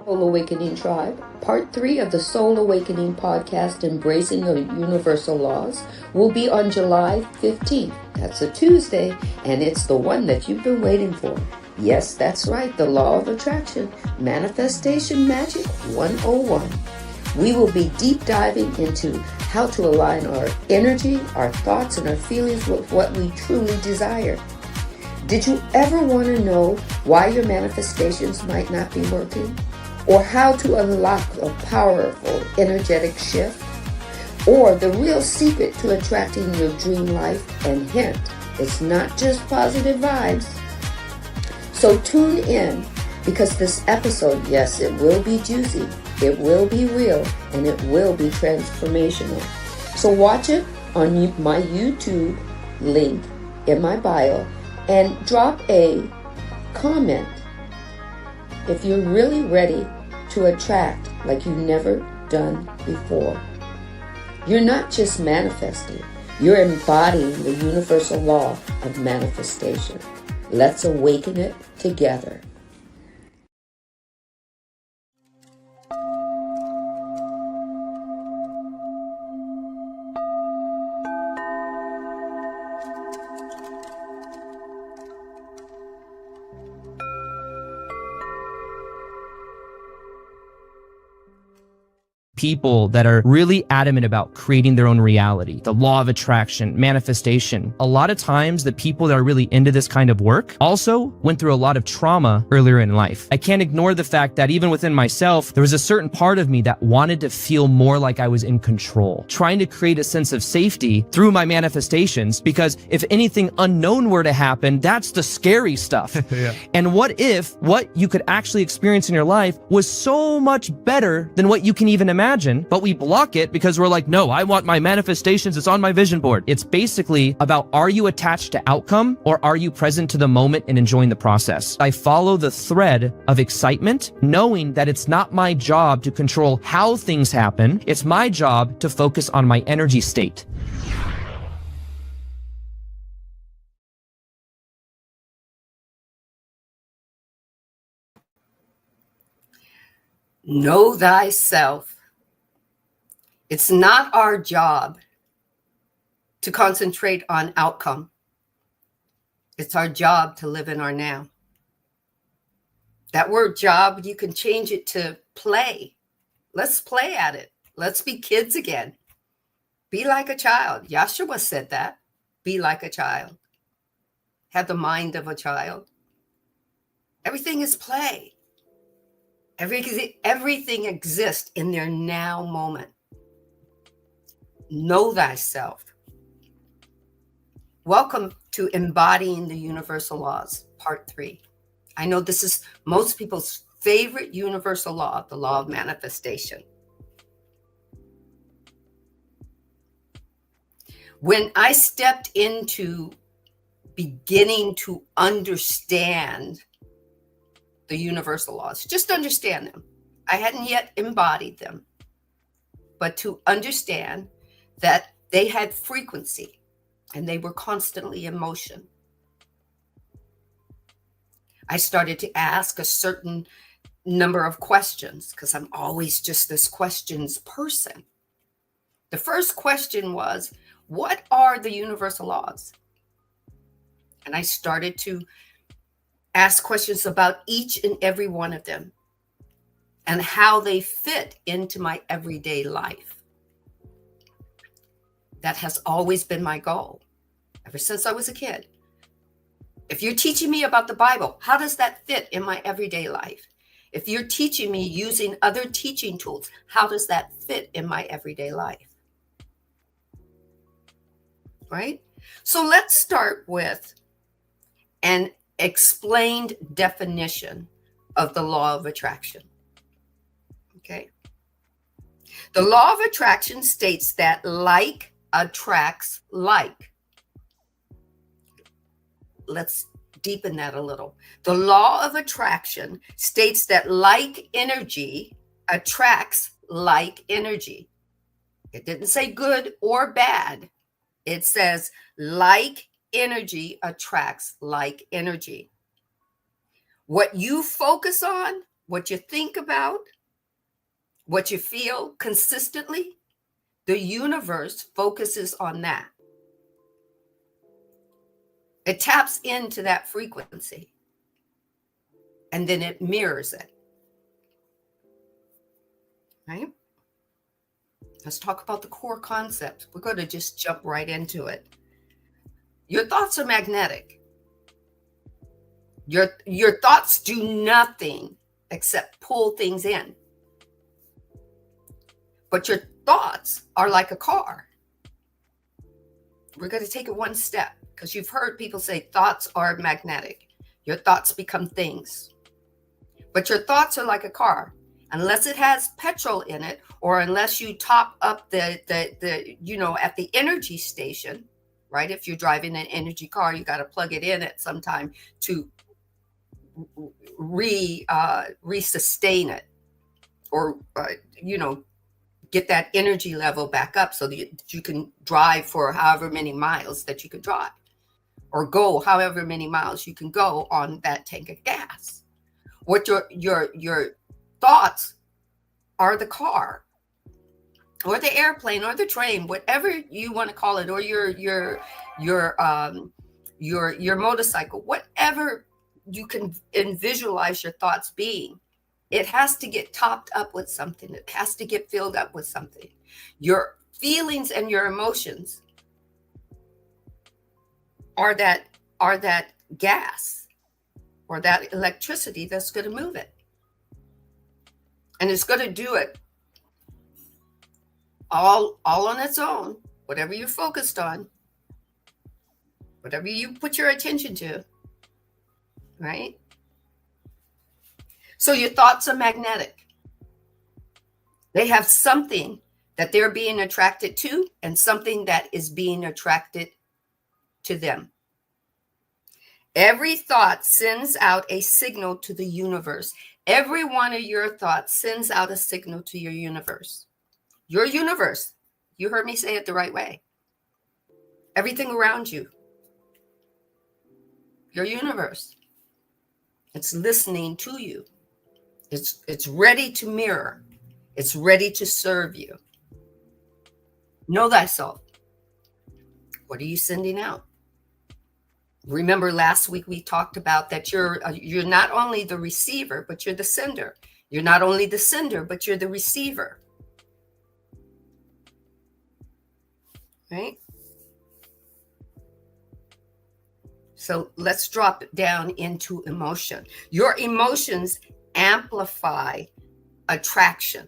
Soul Awakening Tribe, Part 3 of the Soul Awakening podcast, Embracing the Universal Laws, will be on July 15th. That's a Tuesday, and it's the one that you've been waiting for. Yes, that's right, the Law of Attraction, Manifestation Magic 101. We will be deep diving into how to align our energy, our thoughts, and our feelings with what we truly desire. Did you ever want to know why your manifestations might not be working? Or how to unlock a powerful energetic shift? Or the real secret to attracting your dream life? And hint, it's not just positive vibes. So tune in, because this episode, yes, it will be juicy, it will be real, and it will be transformational. So watch it on my YouTube link in my bio and drop a comment if you're really ready to attract like you've never done before. You're not just manifesting, you're embodying the universal law of manifestation. Let's awaken it together. People that are really adamant about creating their own reality, the law of attraction, manifestation. A lot of times, the people that are really into this kind of work also went through a lot of trauma earlier in life. I can't ignore the fact that even within myself, there was a certain part of me that wanted to feel more like I was in control, trying to create a sense of safety through my manifestations, because if anything unknown were to happen, that's the scary stuff. Yeah. And what if what you could actually experience in your life was so much better than what you can even imagine? But we block it because we're like, no, I want my manifestations. It's on my vision board. It's basically about, are you attached to outcome or are you present to the moment and enjoying the process? I follow the thread of excitement, knowing that it's not my job to control how things happen. It's my job to focus on my energy state. Know thyself. It's not our job to concentrate on outcome. It's our job to live in our now. That word job, you can change it to play. Let's play at it. Let's be kids again. Be like a child. Yahshua said that. Be like a child. Have the mind of a child. Everything is play. Everything exists in their now moment. Know thyself. Welcome to Embodying the Universal Laws, Part 3. I know this is most people's favorite universal law, the law of manifestation. When I stepped into beginning to understand the universal laws, just understand them. I hadn't yet embodied them, but to understand that they had frequency and they were constantly in motion. I started to ask a certain number of questions because I'm always just this questions person. The first question was, what are the universal laws? And I started to ask questions about each and every one of them and how they fit into my everyday life. That has always been my goal ever since I was a kid. If you're teaching me about the Bible, how does that fit in my everyday life? If you're teaching me using other teaching tools, how does that fit in my everyday life? Right? So let's start with an explained definition of the law of attraction. Okay. The law of attraction states that like attracts like. Let's deepen that a little. The law of attraction states that like energy attracts like energy. It didn't say good or bad. It says like energy attracts like energy. What you focus on what you think about, what you feel consistently, the universe focuses on that. It taps into that frequency, and then it mirrors it. Right? Let's talk about the core concept. We're going to just jump right into it. Your thoughts are magnetic. Your thoughts do nothing except pull things in. But your thoughts are like a car. We're going to take it one step, because you've heard people say thoughts are magnetic. Your thoughts become things. But your thoughts are like a car. Unless it has petrol in it, or unless you top up the at the energy station, right? If you're driving an energy car, you got to plug it in at some time to resustain it, or get that energy level back up so that you can drive for however many miles that you could drive, or go however many miles you can go on that tank of gas. What your thoughts are the car, or the airplane, or the train, whatever you want to call it, or your motorcycle, whatever you can visualize your thoughts being. It has to get topped up with something. It has to get filled up with something. Your feelings and your emotions are that gas or that electricity that's going to move it. And it's going to do it all on its own. Whatever you're focused on, whatever you put your attention to, right? So your thoughts are magnetic. They have something that they're being attracted to, and something that is being attracted to them. Every thought sends out a signal to the universe. Every one of your thoughts sends out a signal to your universe. Your universe. You heard me say it the right way. Everything around you. Your universe. It's listening to you. It's ready to mirror. It's ready to serve you. Know thyself. What are you sending out? Remember last week we talked about that you're not only the receiver, but you're the sender. You're not only the sender, but you're the receiver. Right? So let's drop it down into emotion. Your emotions amplify attraction.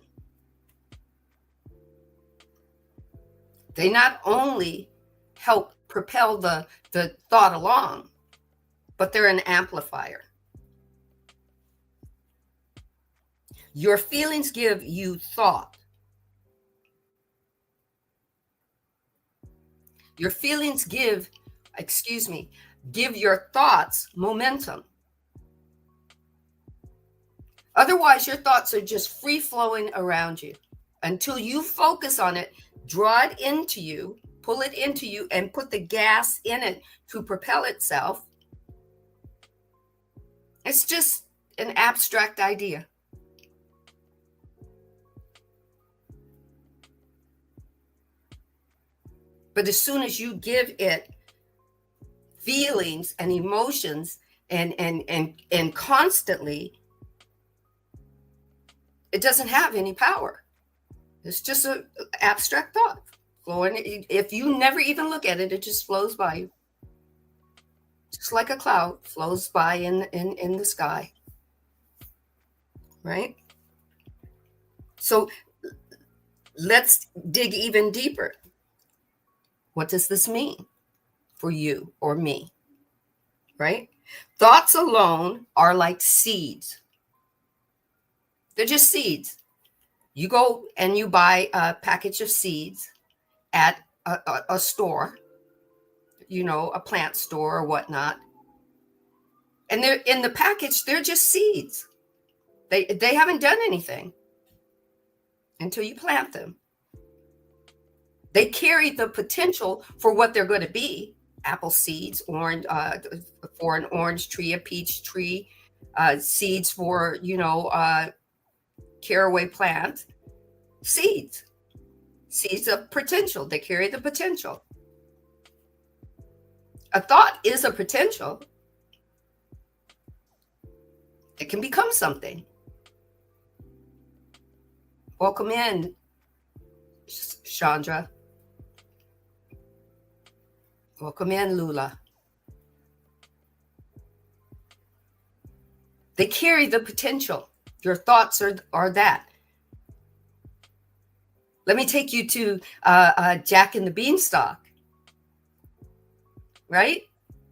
They not only help propel the thought along, but they're an amplifier. Your feelings give you thought. Your feelings give your thoughts momentum. Otherwise, your thoughts are just free flowing around you until you focus on it, draw it into you, pull it into you, and put the gas in it to propel itself. It's just an abstract idea. But as soon as you give it feelings and emotions and constantly, it doesn't have any power. It's just an abstract thought flowing. If you never even look at it, it just flows by you. Just like a cloud flows by in the sky. Right? So let's dig even deeper. What does this mean for you or me? Right? Thoughts alone are like seeds. They're just seeds. You go and you buy a package of seeds at a store, a plant store or whatnot. And they're in the package, they're just seeds. They haven't done anything until you plant them. They carry the potential for what they're going to be. Apple seeds, orange, for an orange tree, a peach tree, seeds for, caraway plant, seeds of potential. They carry the potential. A thought is a potential. It can become something. Welcome in, Sandra. Welcome in, Lula. They carry the potential. Your thoughts are that. Let me take you to Jack and the Beanstalk. Right?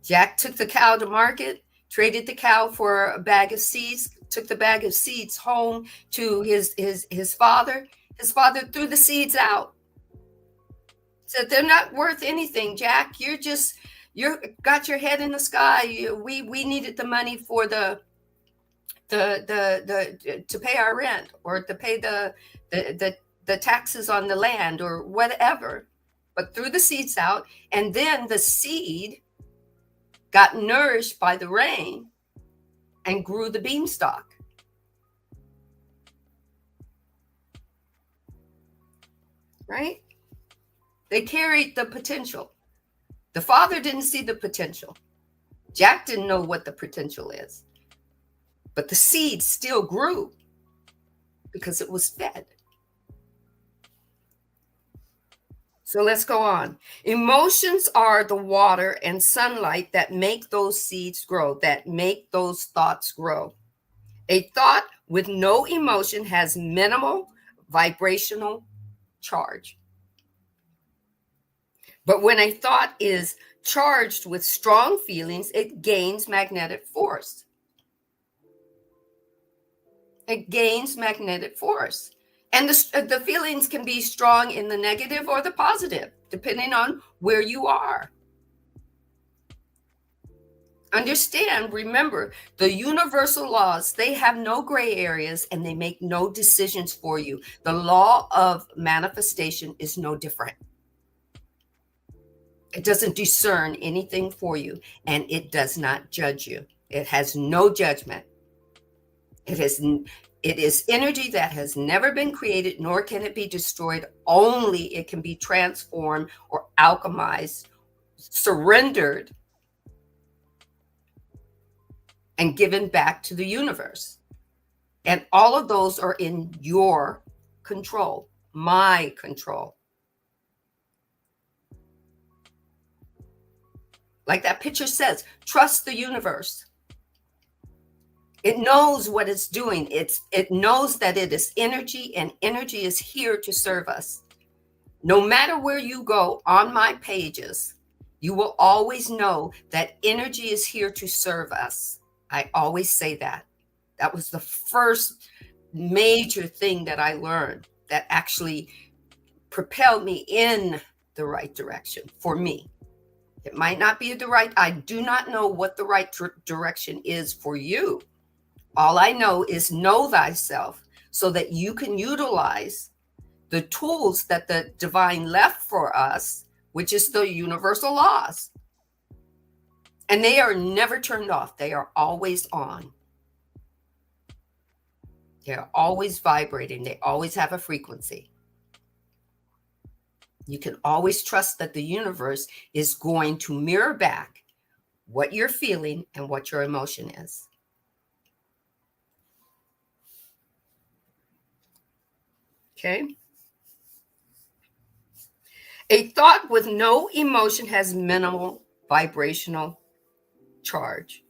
Jack took the cow to market, traded the cow for a bag of seeds, took the bag of seeds home to his father. His father threw the seeds out. Said, they're not worth anything, Jack. You're got your head in the sky. We needed the money for the to pay our rent, or to pay the taxes on the land, or whatever. But threw the seeds out, and then the seed got nourished by the rain and grew the beanstalk. Right? They carried the potential. The father didn't see the potential. Jack didn't know what the potential is. But the seed still grew because it was fed. So let's go on. Emotions are the water and sunlight that make those seeds grow, that make those thoughts grow. A thought with no emotion has minimal vibrational charge. But when a thought is charged with strong feelings, it gains magnetic force. It gains magnetic force. And the feelings can be strong in the negative or the positive, depending on where you are. Understand, remember, the universal laws, they have no gray areas and they make no decisions for you. The law of manifestation is no different. It doesn't discern anything for you, and it does not judge you. It has no judgment. It is energy that has never been created, nor can it be destroyed. Only it can be transformed or alchemized, surrendered, and given back to the universe. And all of those are in your control, my control. Like that picture says, trust the universe. It knows what it's doing. It knows that it is energy, and energy is here to serve us. No matter where you go on my pages, you will always know that energy is here to serve us. I always say that. That was the first major thing that I learned that actually propelled me in the right direction for me. It might not be I do not know what the right direction is for you. All I know is know thyself, so that you can utilize the tools that the divine left for us, which is the universal laws. And they are never turned off. They are always on. They're always vibrating. They always have a frequency. You can always trust that the universe is going to mirror back what you're feeling and what your emotion is. Okay. A thought with no emotion has minimal vibrational charge.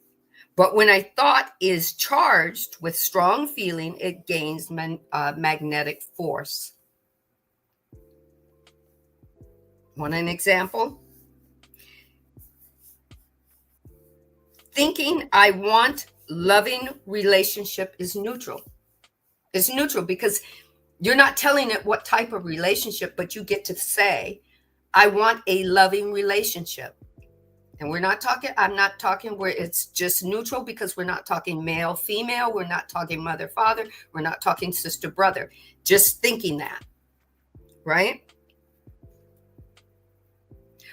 But when a thought is charged with strong feeling, it gains magnetic force. Want an example? Thinking I want loving relationship is neutral. It's neutral because you're not telling it what type of relationship, but you get to say, I want a loving relationship. And I'm not talking where it's just neutral, because we're not talking male, female. We're not talking mother, father. We're not talking sister, brother. Just thinking that, right?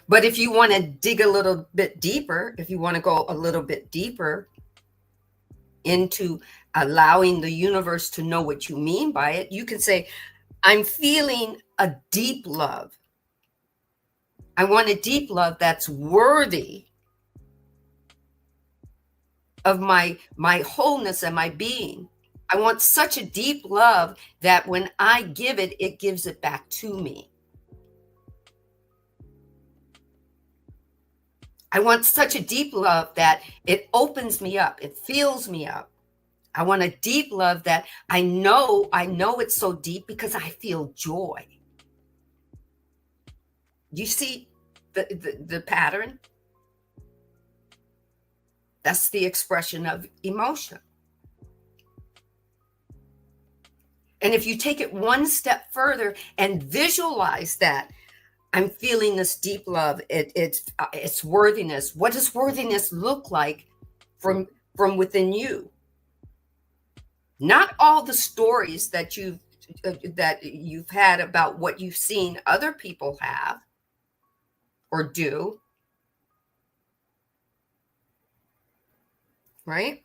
But if you want to dig a little bit deeper, if you want to go a little bit deeper, into allowing the universe to know what you mean by it, you can say, I'm feeling a deep love. I want a deep love that's worthy of my wholeness and my being. I want such a deep love that when I give it, it gives it back to me. I want such a deep love that it opens me up. It fills me up. I want a deep love that I know it's so deep because I feel joy. You see the pattern? That's the expression of emotion. And if you take it one step further and visualize that, I'm feeling this deep love. It's worthiness. What does worthiness look like from within you? Not all the stories that you've had about what you've seen other people have or do, right?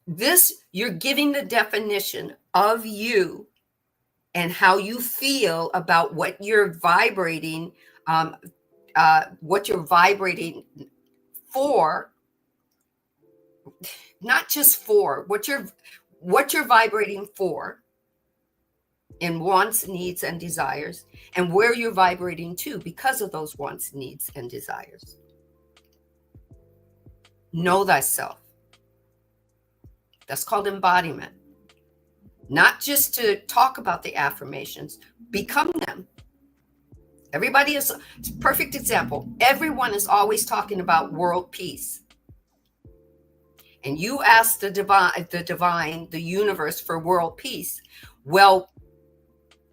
This, you're giving the definition of you and how you feel about what you're vibrating, for, not just for, what you're vibrating for in wants, needs, and desires, and where you're vibrating to because of those wants, needs, and desires. Know thyself. That's called embodiment. Not just to talk about the affirmations, become them. Everybody is a perfect example. Everyone is always talking about world peace. And you ask the divine, the universe for world peace. Well,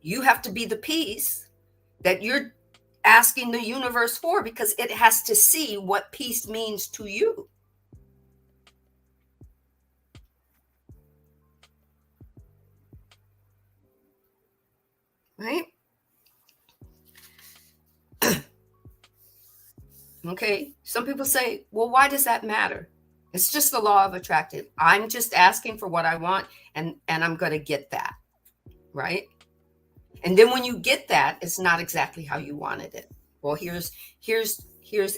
you have to be the peace that you're asking the universe for, because it has to see what peace means to you. Right? Okay. Some people say, well, why does that matter? It's just the law of attraction. I'm just asking for what I want, and I'm going to get that. Right? And then when you get that, it's not exactly how you wanted it. Well, here's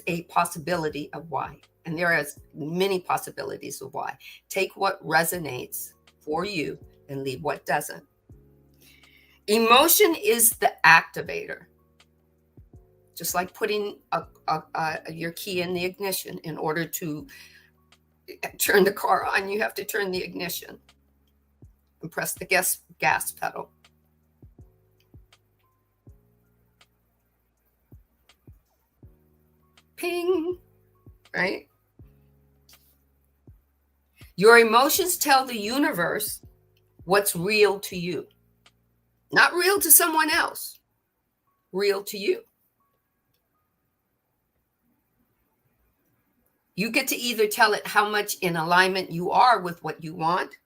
a possibility of why. And there are many possibilities of why. Take what resonates for you and leave what doesn't. Emotion is the activator. Just like putting your key in the ignition. In order to turn the car on, you have to turn the ignition and press the gas pedal. Ping, right? Your emotions tell the universe what's real to you. Not real to someone else, real to you. You get to either tell it how much in alignment you are with what you want,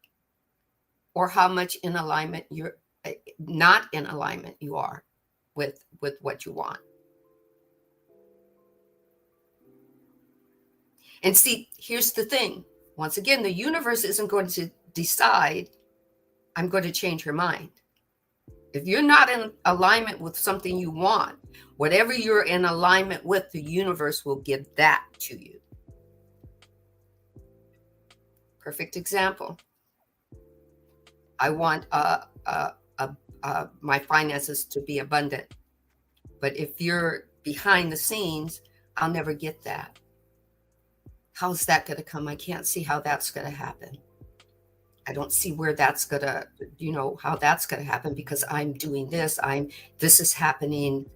or how much in alignment you're not in alignment you are with what you want. And see, here's the thing. Once again, the universe isn't going to decide, I'm going to change her mind. If you're not in alignment with something you want, whatever you're in alignment with, the universe will give that to you. Perfect example. I want my finances to be abundant. But if you're behind the scenes, I'll never get that. How's that going to come? I can't see how that's going to happen. I don't see where that's going to, how that's going to happen, because I'm doing this. This is happening,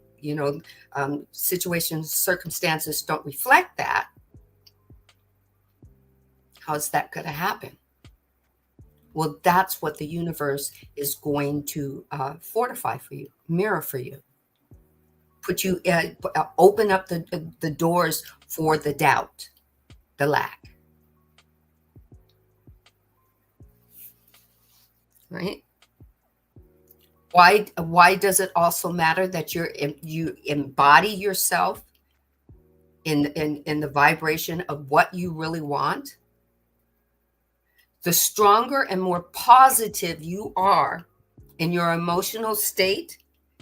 situations, circumstances don't reflect that. How's that going to happen? Well, that's what the universe is going to fortify for you, mirror for you, put you, open up the doors for the doubt, the lack. Right? Why does it also matter that you embody yourself in the vibration of what you really want? the stronger and more positive you are in your emotional state,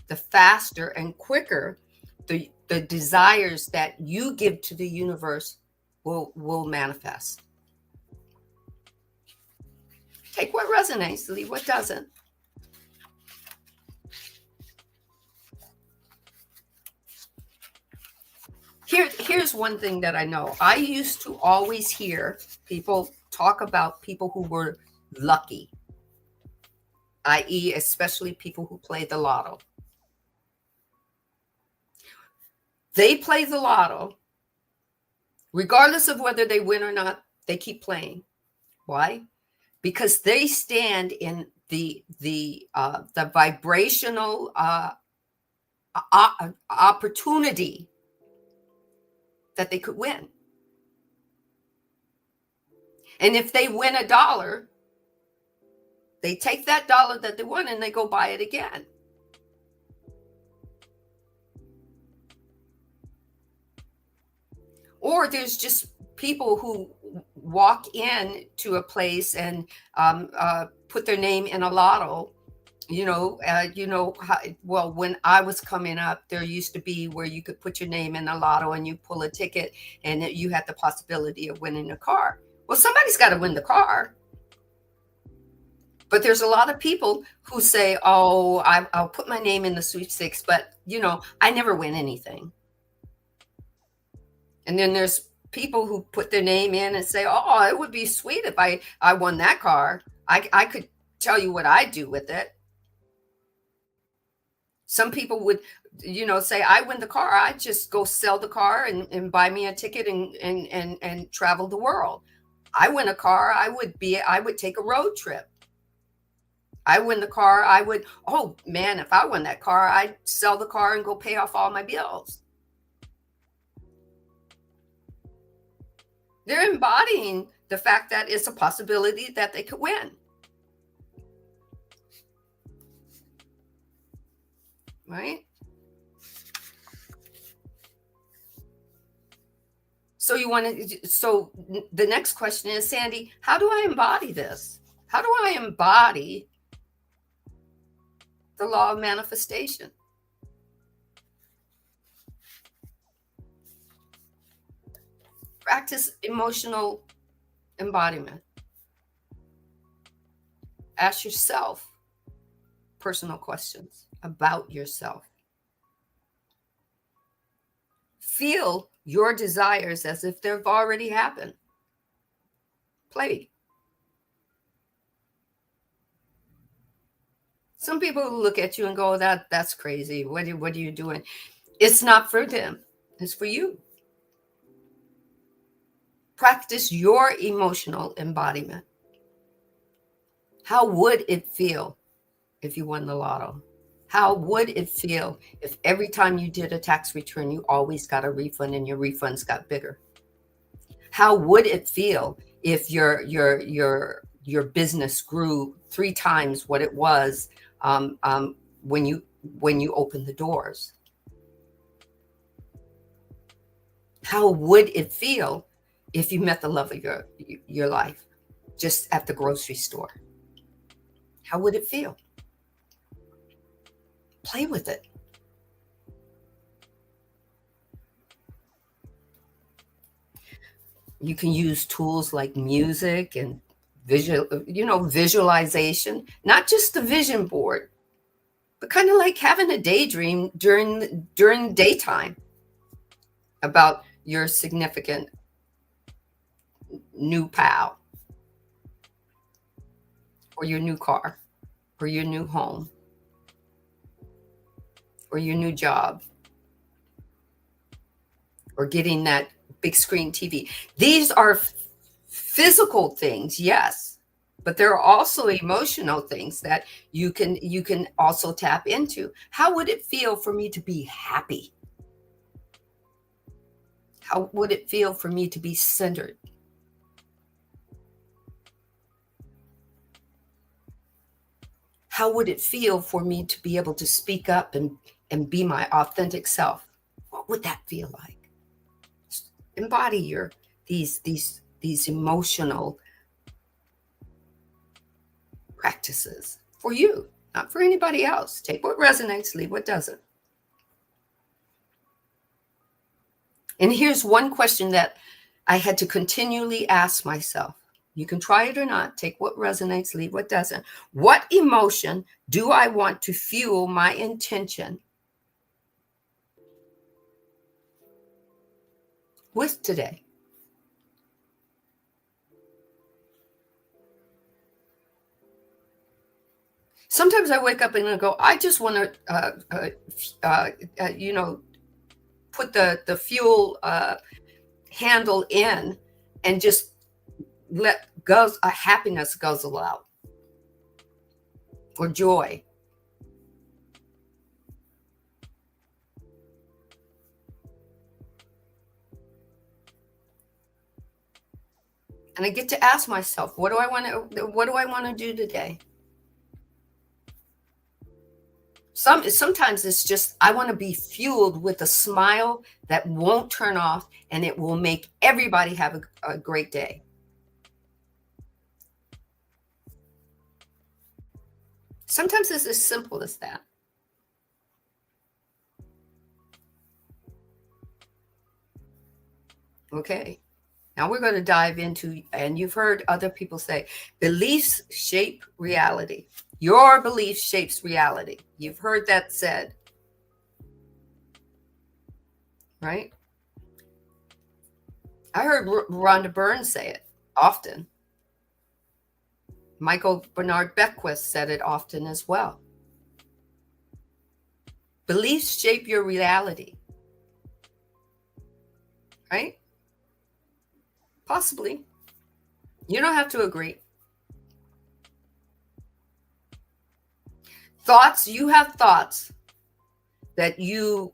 the faster and quicker the desires that you give to the universe will manifest. Take what resonates, leave what doesn't. Here's one thing that I know. I used to always hear people talk about people who were lucky, i.e., especially people who play the lotto. They play the lotto, regardless of whether they win or not, they keep playing. Why? Because they stand in the vibrational opportunity that they could win. And if they win $1, they take that dollar that they won and they go buy it again. Or there's just people who walk in to a place and put their name in a lotto. Well, when I was coming up, there used to be where you could put your name in a lotto and you pull a ticket and you had the possibility of winning a car. Well, somebody's got to win the car. But there's a lot of people who say, oh, I'll put my name in the sweepstakes, but, I never win anything. And then there's people who put their name in and say, oh, it would be sweet if I won that car. I could tell you what I'd do with it. Some people would, say, I win the car. I'd just go sell the car and buy me a ticket and travel the world. I win a car. I would take a road trip. I win the car. Oh man, if I won that car, I'd sell the car and go pay off all my bills. They're embodying the fact that it's a possibility that they could win. Right? So the next question is, Sandy, how do I embody this? How do I embody the law of manifestation? Practice emotional embodiment. Ask yourself personal questions about yourself. Feel your desires as if they've already happened. Play. Some people look at you and go, that's crazy. What are you doing? It's not for them. It's for you. Practice your emotional embodiment. How would it feel if you won the lotto? How would it feel if every time you did a tax return, you always got a refund and your refunds got bigger? How would it feel if your business grew 3 times what it was when you opened the doors? How would it feel if you met the love of your life just at the grocery store? How would it feel? Play with it. You can use tools like music and visualization, not just the vision board, but kind of like having a daydream during daytime about your significant new pal, or your new car, or your new home, or your new job, or getting that big screen TV. These are physical things, yes, but there are also emotional things that you can also tap into. How would it feel for me to be happy? How would it feel for me to be centered? How would it feel for me to be able to speak up and be my authentic self? What would that feel like? Embody these emotional practices for you, not for anybody else. Take what resonates, leave what doesn't. And here's one question that I had to continually ask myself. You can try it or not. Take what resonates, leave what doesn't. What emotion do I want to fuel my intention with today? Sometimes I wake up and I go, I just want to, put the fuel handle in and just let happiness guzzle out, or joy. And I get to ask myself, what do I want to do today? Sometimes it's just, I want to be fueled with a smile that won't turn off, and it will make everybody have a great day. Sometimes it's as simple as that. Okay. Now we're going to dive into, and you've heard other people say, beliefs shape reality. Your belief shapes reality. You've heard that said, right? I heard Rhonda Byrne say it often. Michael Bernard Beckwith said it often as well. Beliefs shape your reality, right? Possibly. You don't have to agree. Thoughts, you have thoughts that you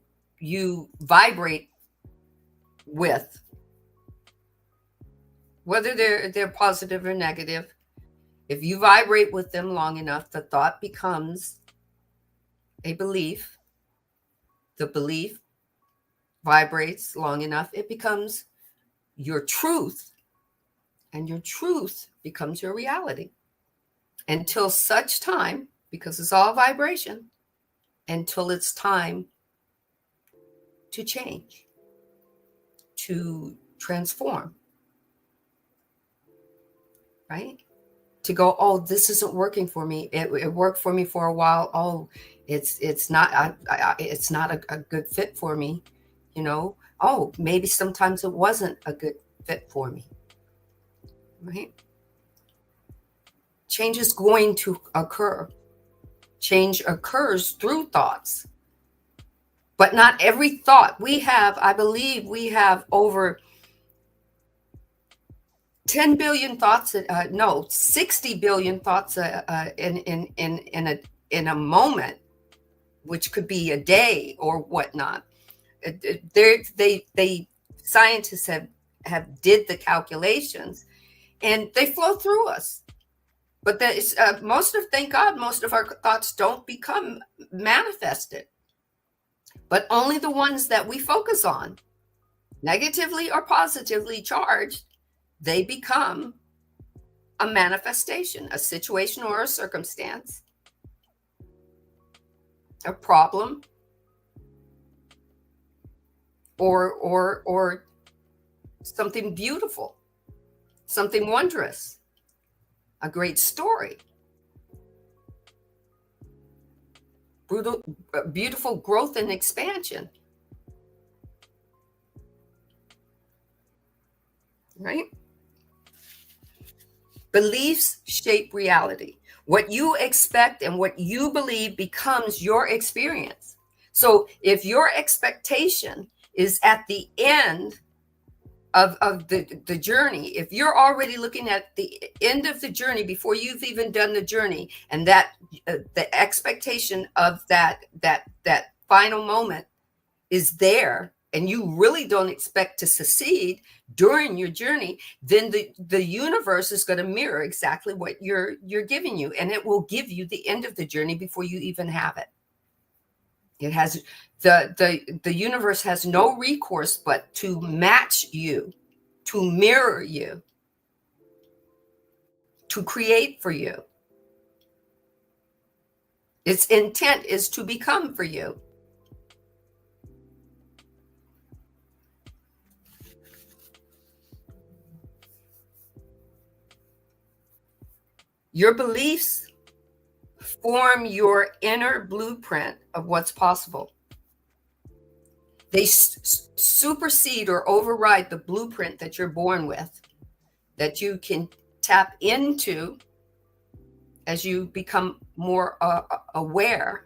vibrate with, whether they're positive or negative. If you vibrate with them long enough, the thought becomes a belief. The belief vibrates long enough, it becomes your truth, and your truth becomes your reality. Until such time, because it's all vibration, until it's time to change, to transform, right? To go, oh, this isn't working for me. It worked for me for a while. Oh, it's not it's not a good fit for me, Oh, maybe sometimes it wasn't a good fit for me, right? Change is going to occur. Change occurs through thoughts, but not every thought we have. I believe we have over 10 billion thoughts. 60 billion thoughts in a moment, which could be a day or whatnot. Scientists have did the calculations, and they flow through us. But thank God, most of our thoughts don't become manifested. But only the ones that we focus on, negatively or positively charged, they become a manifestation, a situation or a circumstance, a problem, or something beautiful, something wondrous, a great story, beautiful growth and expansion, right? Beliefs shape reality. What you expect and what you believe becomes your experience. So if your expectation is at the end of the journey, if you're already looking at the end of the journey before you've even done the journey, and that the expectation of that final moment is there, and you really don't expect to succeed during your journey, then the universe is going to mirror exactly what you're giving you, and it will give you the end of the journey before you even have it. It has the universe has no recourse but to match you, to mirror you, to create for you. Its intent is to become for you. Your beliefs form your inner blueprint of what's possible. They supersede or override the blueprint that you're born with, that you can tap into as you become more aware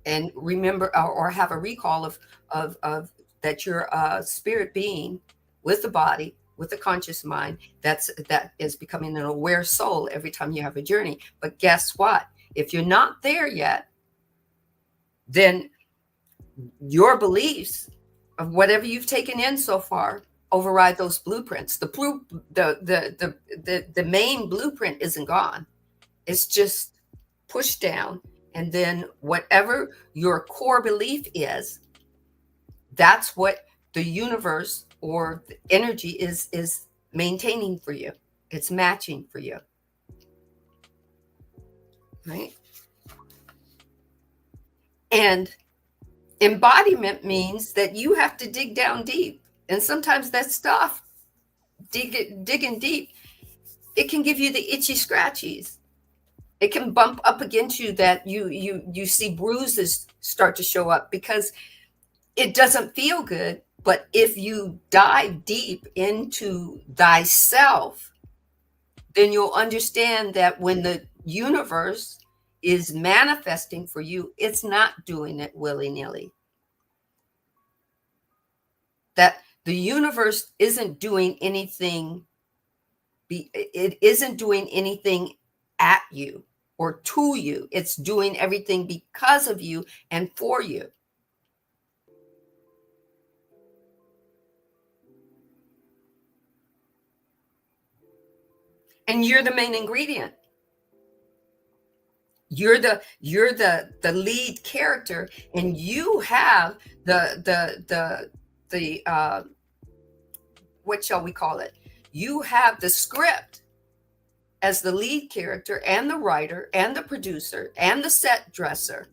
and remember or have a recall of that you're a spirit being with the body, with the conscious mind, that is becoming an aware soul every time you have a journey. But guess what? If you're not there yet, then your beliefs of whatever you've taken in so far override those blueprints. The main blueprint isn't gone. It's just pushed down. And then whatever your core belief is, that's what the universe or the energy is maintaining for you. It's matching for you. Right? And embodiment means that you have to dig down deep. And sometimes that stuff, digging deep, it can give you the itchy scratchies. It can bump up against you that you see bruises start to show up because it doesn't feel good. But if you dive deep into thyself, then you'll understand that when the universe is manifesting for you, it's not doing it willy-nilly. That the universe isn't doing anything, it isn't doing anything at you or to you. It's doing everything because of you and for you. And you're the main ingredient. You're the lead character, and you have the what shall we call it? You have the script as the lead character and the writer and the producer and the set dresser.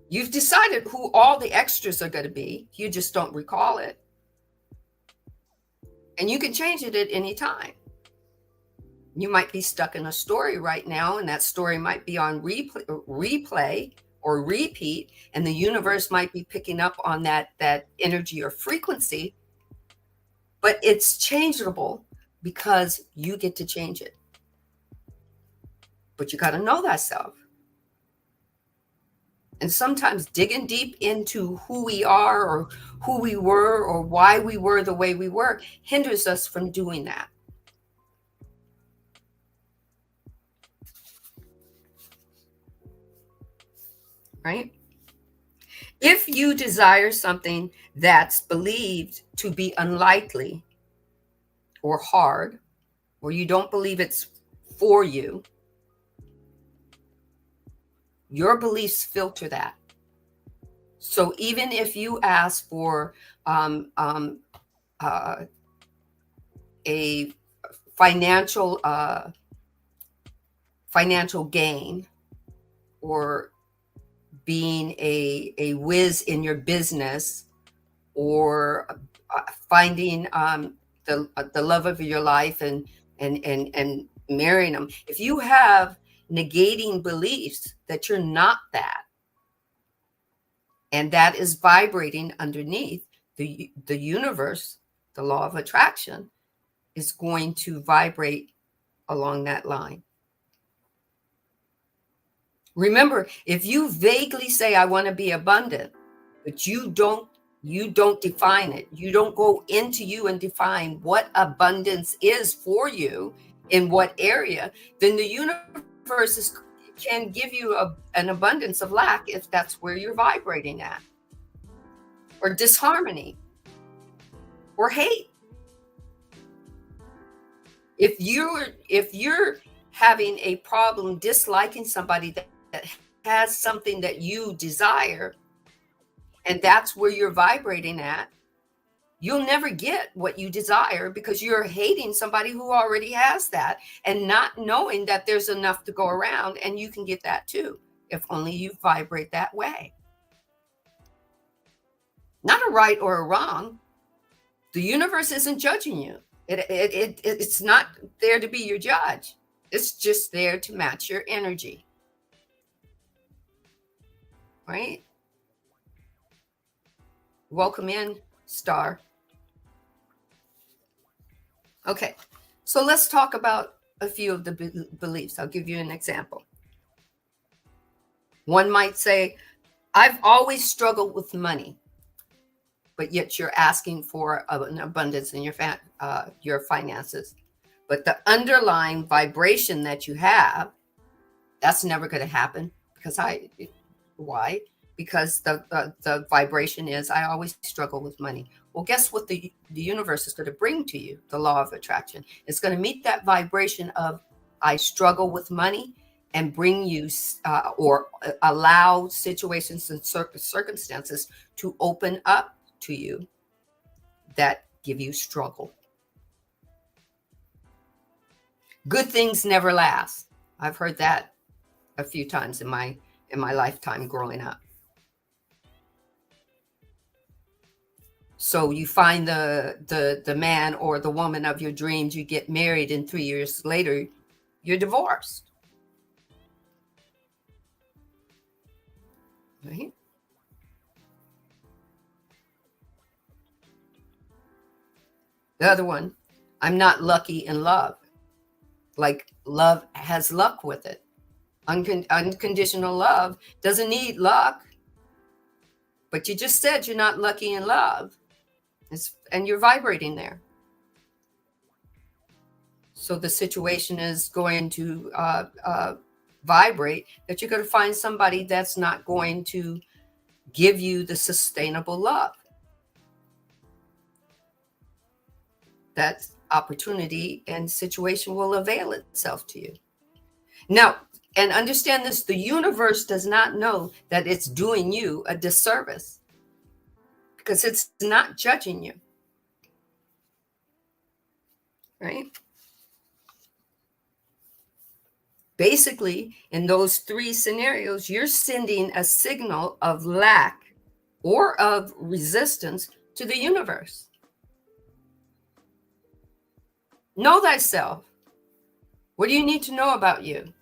You've decided who all the extras are going to be. You just don't recall it. And you can change it at any time. You might be stuck in a story right now, and that story might be on replay or repeat, and the universe might be picking up on that energy or frequency, but it's changeable because you get to change it. But you got to know thyself. And sometimes digging deep into who we are or who we were or why we were the way we were hinders us from doing that. Right? If you desire something that's believed to be unlikely or hard, or you don't believe it's for you, your beliefs filter that. So even if you ask for a financial gain, or being a whiz in your business, or finding the love of your life and marrying them, if you have negating beliefs that you're not that, and that is vibrating underneath, the universe, the law of attraction, is going to vibrate along that line. Remember, if you vaguely say, I want to be abundant, but you don't define it, you don't go into you and define what abundance is for you in what area, then the universe can give you an abundance of lack if that's where you're vibrating at, or disharmony, or hate. If you're having a problem disliking somebody that has something that you desire, and that's where you're vibrating at, you'll never get what you desire because you're hating somebody who already has that and not knowing that there's enough to go around and you can get that too, if only you vibrate that way. Not a right or a wrong. The universe isn't judging you. It's not there to be your judge. It's just there to match your energy. Right? Welcome in, Star. Okay, so let's talk about a few of the beliefs. I'll give you an example. One might say, I've always struggled with money, but yet you're asking for an abundance in your finances. But the underlying vibration that you have, that's never going to happen. Why? Because the vibration is, I always struggle with money. Well, guess what the universe is going to bring to you? The law of attraction. It's going to meet that vibration of, I struggle with money, and bring you or allow situations and circumstances to open up to you that give you struggle. Good things never last. I've heard that a few times in my lifetime growing up. So you find the man or the woman of your dreams, you get married, and 3 years later, you're divorced. Right? The other one, I'm not lucky in love. Like love has luck with it. Unconditional love doesn't need luck. But you just said you're not lucky in love. And you're vibrating there. So the situation is going to vibrate that you're going to find somebody that's not going to give you the sustainable love. That opportunity and situation will avail itself to you. Now, and understand this, the universe does not know that it's doing you a disservice because it's not judging you. Right? Basically, in those three scenarios, you're sending a signal of lack or of resistance to the universe. Know thyself. What do you need to know about you?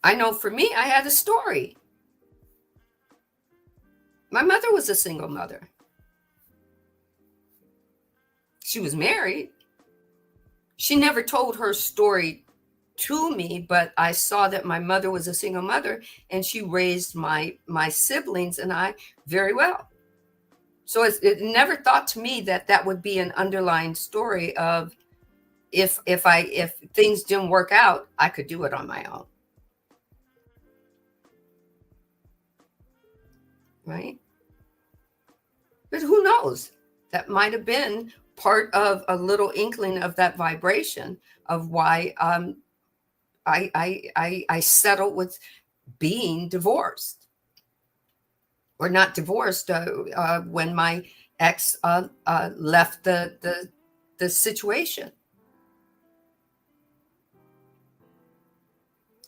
I know for me, I had a story. My mother was a single mother. She was married. She never told her story to me, but I saw that my mother was a single mother and she raised my siblings and I very well. So it never thought to me that would be an underlying story of if things didn't work out, I could do it on my own. Right? But who knows? That might have been part of a little inkling of that vibration of why I settled with being divorced, or not divorced when my ex left the situation,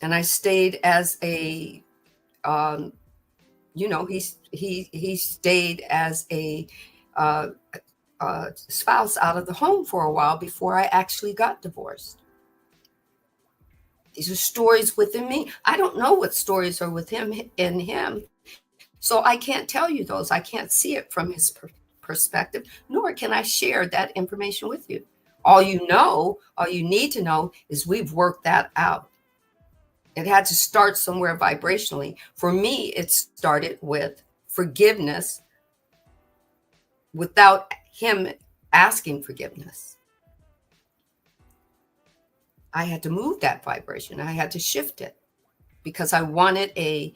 and I stayed as a he stayed as a spouse out of the home for a while before I actually got divorced. These are stories within me. I don't know what stories are with him in him. So I can't tell you those. I can't see it from his perspective, nor can I share that information with you. All you need to know is we've worked that out. It had to start somewhere vibrationally. For me, it started with forgiveness without him asking forgiveness. I had to move that vibration. I had to shift it because I wanted a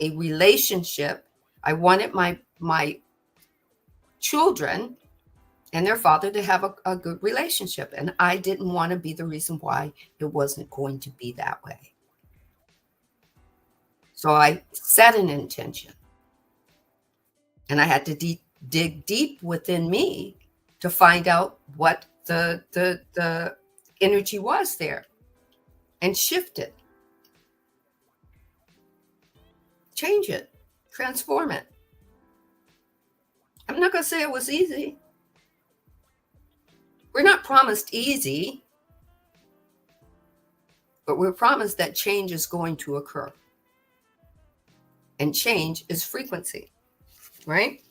relationship. I wanted my children and their father to have a good relationship. And I didn't want to be the reason why it wasn't going to be that way. So I set an intention, and I had to dig deep within me to find out what the energy was there, and shift it, change it, transform it. I'm not going to say it was easy. We're not promised easy, but we're promised that change is going to occur. And change is frequency, right?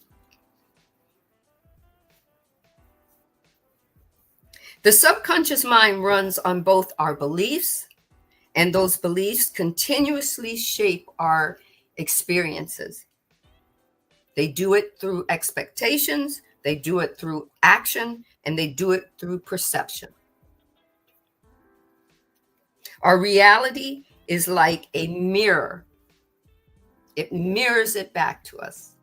The subconscious mind runs on both our beliefs, and those beliefs continuously shape our experiences. They do it through expectations, they do it through action, and they do it through perception. Our reality is like a mirror. It mirrors it back to us.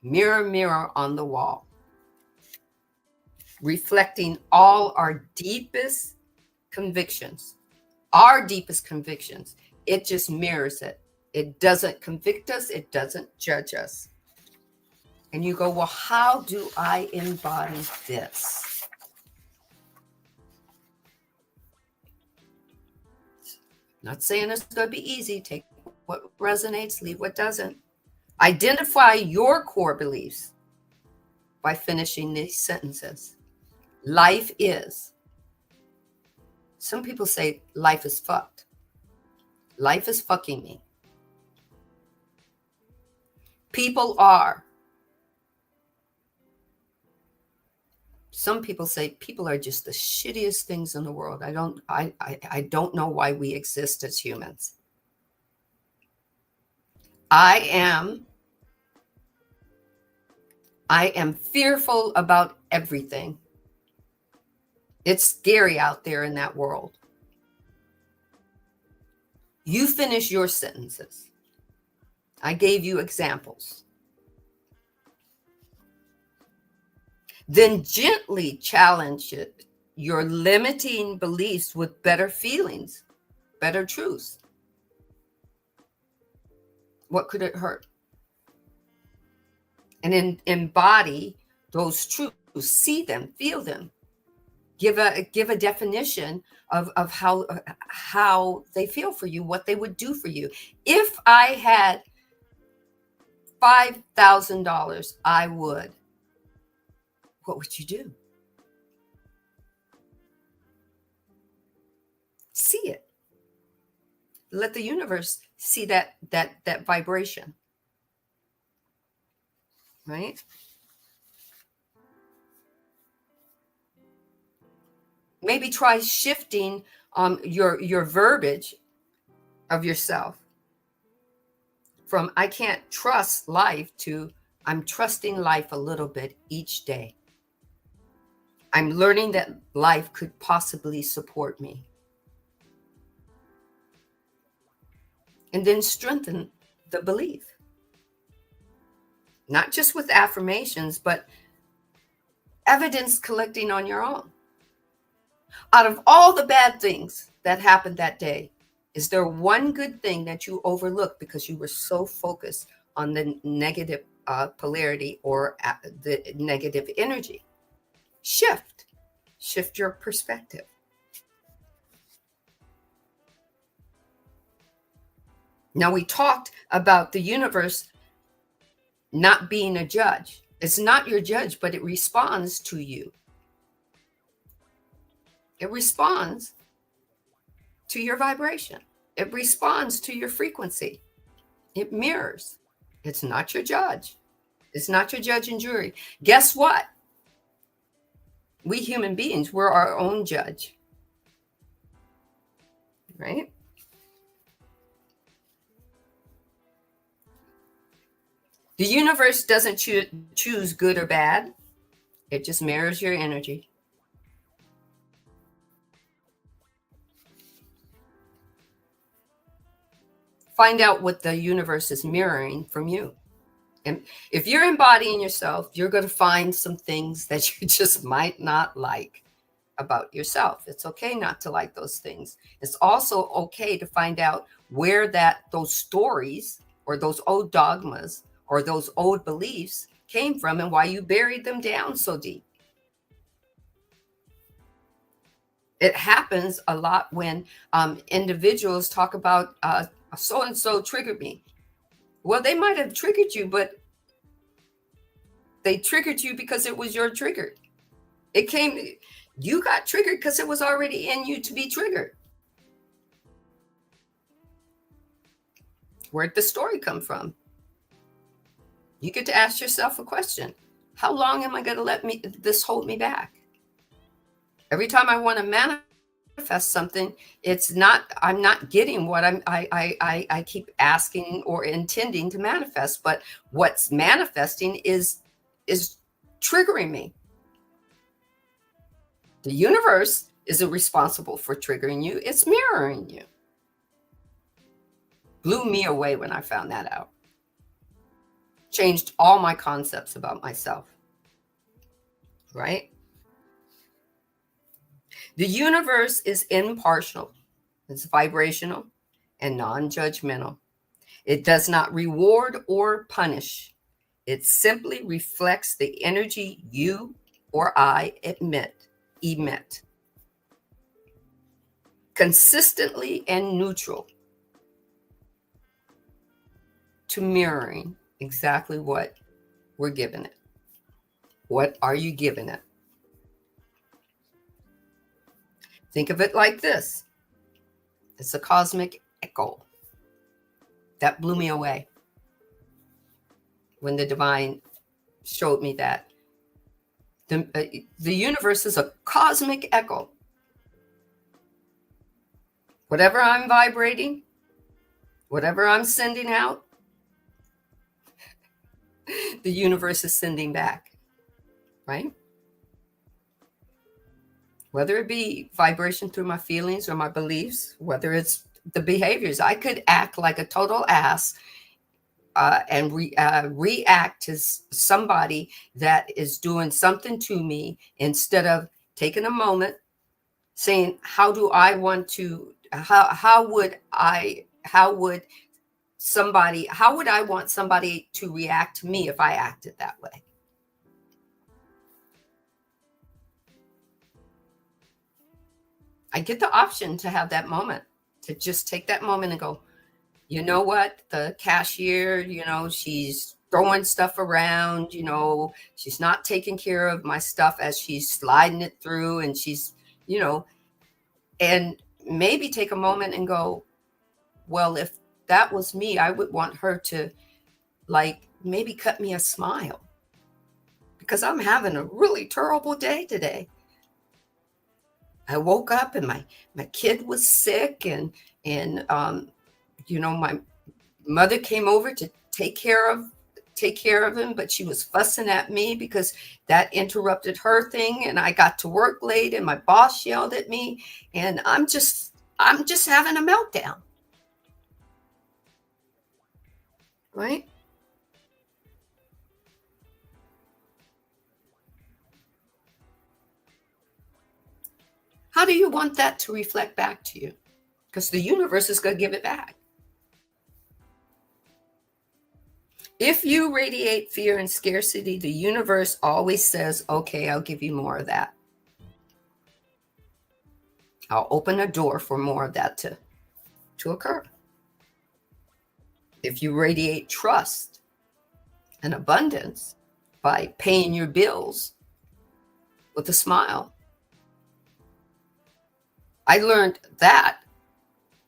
Mirror, mirror on the wall, reflecting all our deepest convictions. Our deepest convictions. It just mirrors it. It doesn't convict us. It doesn't judge us. And you go, well, how do I embody this? Not saying it's going to be easy. Take what resonates, leave what doesn't. Identify your core beliefs by finishing these sentences. Life is. Some people say life is fucked. Life is fucking me. People are. Some people say people are just the shittiest things in the world. I don't know why we exist as humans. I am fearful about everything. It's scary out there in that world. You finish your sentences. I gave you examples. Then gently challenge your limiting beliefs with better feelings, better truths. What could it hurt? And embody those truths, see them, feel them. Give a definition of how they feel for you, what they would do for you. If I had $5,000, I would. What would you do? See it. Let the universe see that vibration. Right? Maybe try shifting your verbiage of yourself from I can't trust life to I'm trusting life a little bit each day. I'm learning that life could possibly support me. And then strengthen the belief. Not just with affirmations, but evidence collecting on your own. Out of all the bad things that happened that day, is there one good thing that you overlooked because you were so focused on the negative polarity or the negative energy? Shift your perspective. Now, we talked about the universe not being a judge. It's not your judge, but it responds to you. It responds to your vibration. It responds to your frequency. It mirrors. It's not your judge. It's not your judge and jury. Guess what? We human beings, we're our own judge. Right? The universe doesn't choose good or bad. It just mirrors your energy. Find out what the universe is mirroring from you. And if you're embodying yourself, you're going to find some things that you just might not like. about yourself. It's okay not to like those things. It's also okay to find out where those stories or those old dogmas or those old beliefs came from and why you buried them down so deep. It happens a lot when individuals talk about so-and-so triggered me. Well, they might have triggered you, but they triggered you because it was your trigger. You got triggered because it was already in you to be triggered. Where'd the story come from? You get to ask yourself a question. How long am I going to let this hold me back? Every time I want to manifest something, I'm not getting what I keep asking or intending to manifest, but what's manifesting is triggering me. The universe isn't responsible for triggering you. It's mirroring you. Blew me away when I found that out. Changed all my concepts about myself. Right? The universe is impartial. It's vibrational and non-judgmental. It does not reward or punish. It simply reflects the energy you or I emit. Consistently and neutral to mirroring exactly what we're giving it. What are you giving it? Think of it like this. It's a cosmic echo. That blew me away when the divine showed me that. The universe is a cosmic echo. Whatever I'm vibrating, whatever I'm sending out, the universe is sending back, right? Whether it be vibration through my feelings or my beliefs, whether it's the behaviors, I could act like a total ass and react to somebody that is doing something to me instead of taking a moment, saying, how would I want somebody to react to me if I acted that way? I get the option to have that moment, to just take that moment and go, you know what? The cashier, she's throwing stuff around, she's not taking care of my stuff as she's sliding it through, and she's, and maybe take a moment and go, well, if that was me, I would want her to maybe cut me a smile because I'm having a really terrible day today. I woke up and my kid was sick and my mother came over to take care of him, but she was fussing at me because that interrupted her thing, and I got to work late and my boss yelled at me, and I'm just having a meltdown. Right? How do you want that to reflect back to you? Because the universe is going to give it back. If you radiate fear and scarcity, the universe always says, okay, I'll give you more of that. I'll open a door for more of that to occur. If you radiate trust and abundance by paying your bills with a smile, I learned that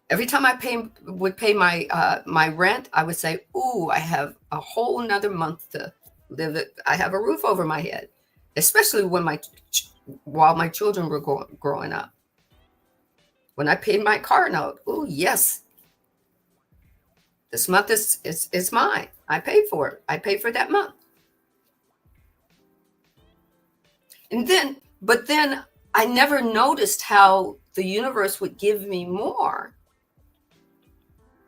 every time I would pay my rent, I would say, ooh, I have a whole nother month to live it. I have a roof over my head, especially while my children were growing up. When I paid my car note, ooh, yes, this month is mine. I paid for it. I paid for that month. But then I never noticed how the universe would give me more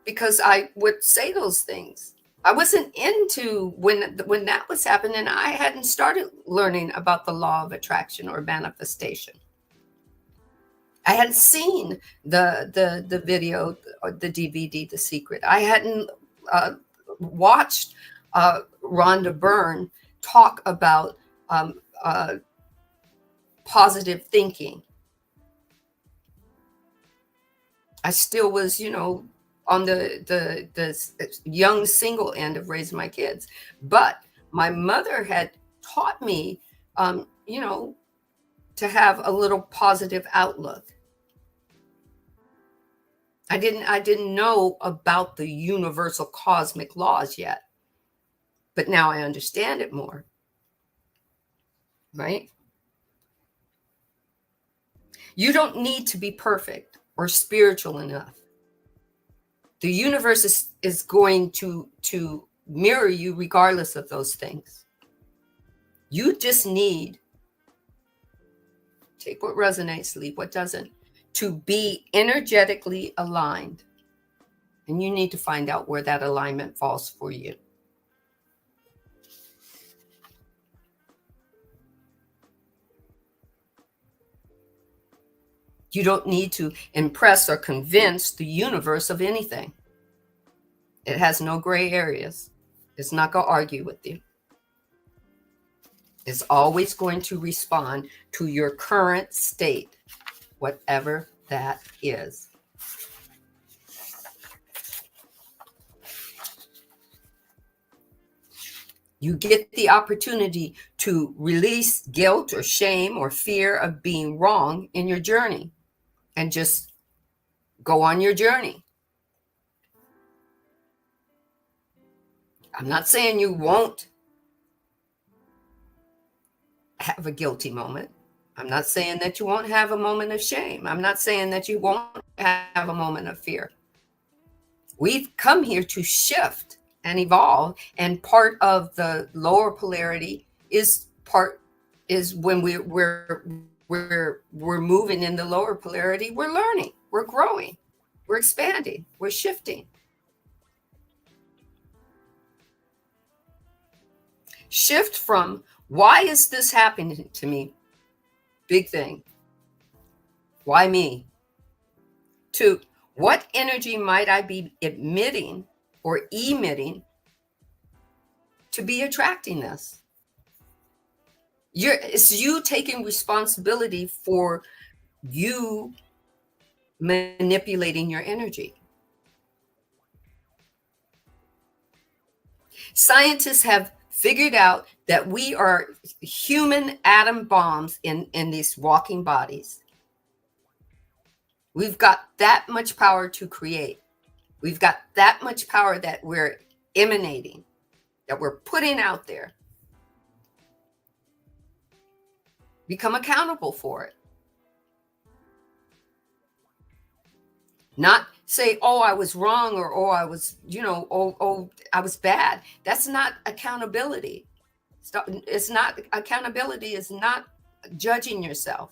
because I would say those things. I wasn't into when that was happening. I hadn't started learning about the law of attraction or manifestation. I hadn't seen the video or the DVD, The Secret. I hadn't watched Rhonda Byrne talk about positive thinking. I still was, on the young single end of raising my kids. But my mother had taught me, to have a little positive outlook. I didn't know about the universal cosmic laws yet, but now I understand it more, right? You don't need to be perfect or spiritual enough. The universe is going to mirror you regardless of those things. You just need, take what resonates, leave what doesn't, to be energetically aligned. And you need to find out where that alignment falls for you. You don't need to impress or convince the universe of anything. It has no gray areas. It's not going to argue with you. It's always going to respond to your current state, whatever that is. You get the opportunity to release guilt or shame or fear of being wrong in your journey and just go on your journey. I'm not saying you won't have a guilty moment. I'm not saying that you won't have a moment of shame. I'm not saying that you won't have a moment of fear. We've come here to shift and evolve, and part of the lower polarity is when we're moving in the lower polarity. We're learning, we're growing, we're expanding, we're shifting. Shift from, why is this happening to me? Big thing. Why me? To, what energy might I be emitting or emitting to be attracting this? It's you taking responsibility for you manipulating your energy. Scientists have figured out that we are human atom bombs in these walking bodies. We've got that much power to create. We've got that much power that we're emanating, that we're putting out there. Become accountable for it. Not say, oh, I was wrong, or oh, I was, I was bad. That's not accountability. It's not, accountability is not judging yourself.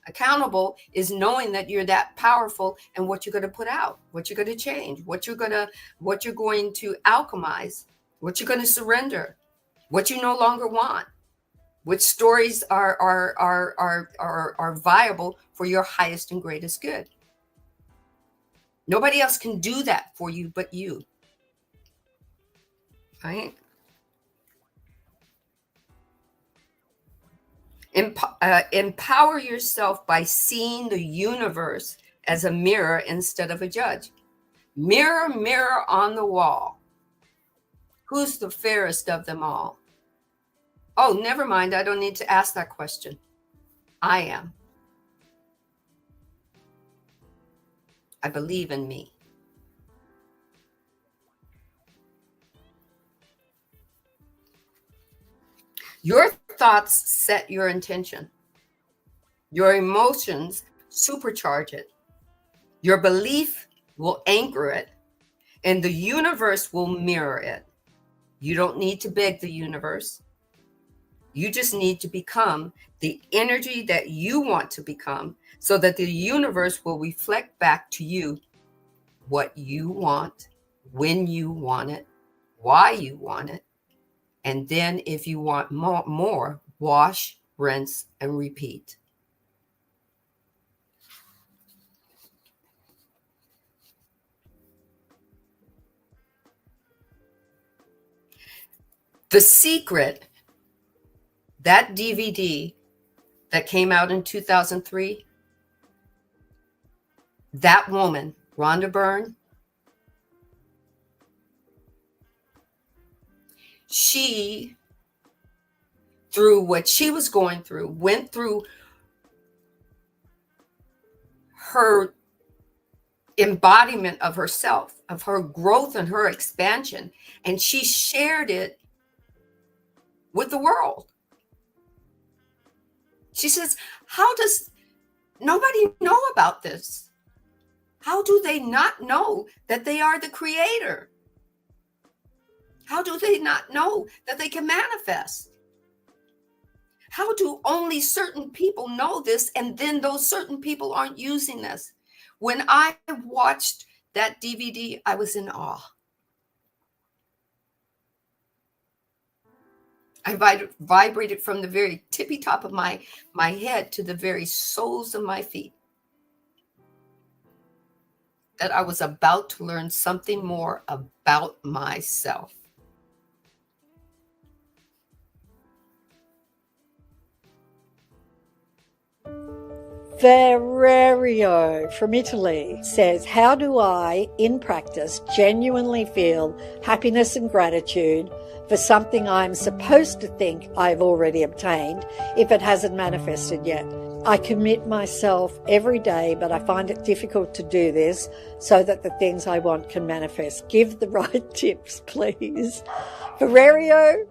Accountable is knowing that you're that powerful, and what you're going to put out, what you're going to change, what you're going to alchemize, what you're going to surrender, what you no longer want, which stories are viable for your highest and greatest good. Nobody else can do that for you but you. Right? Empower yourself by seeing the universe as a mirror instead of a judge. Mirror, mirror on the wall, who's the fairest of them all? Oh, never mind. I don't need to ask that question. I am. I believe in me. Your thoughts set your intention. Your emotions supercharge it. Your belief will anchor it, and the universe will mirror it. You don't need to beg the universe. You just need to become the energy that you want to become, so that the universe will reflect back to you what you want, when you want it, why you want it. And then if you want more, wash, rinse, and repeat. The Secret, that DVD that came out in 2003, that woman, Rhonda Byrne, she, through what she was going through, went through her embodiment of herself, of her growth and her expansion, and she shared it with the world. She says, how does nobody know about this? How do they not know that they are the creator? How do they not know that they can manifest? How do only certain people know this, and then those certain people aren't using this? When I watched that DVD, I was in awe. I vibrated from the very tippy top of my head to the very soles of my feet, that I was about to learn something more about myself. Valerio from Italy says, how do I, in practice, genuinely feel happiness and gratitude for something I'm supposed to think I've already obtained if it hasn't manifested yet? I commit myself every day, but I find it difficult to do this so that the things I want can manifest. Give the right tips, please. Valerio,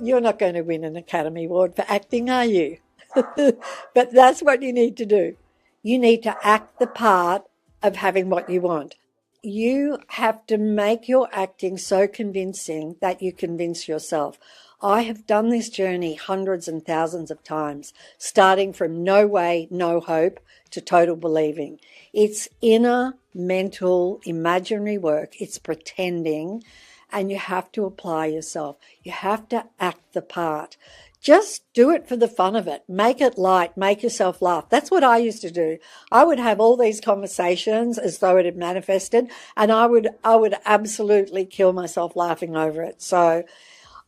you're not going to win an Academy Award for acting, are you? But that's what you need to do. You need to act the part of having what you want. You have to make your acting so convincing that you convince yourself. I have done this journey hundreds and thousands of times, starting from no way, no hope to total believing. It's inner, mental, imaginary work. It's pretending, and you have to apply yourself. You have to act the part. Just do it for the fun of it. Make it light. Make yourself laugh. That's what I used to do. I would have all these conversations as though it had manifested, and I would absolutely kill myself laughing over it. So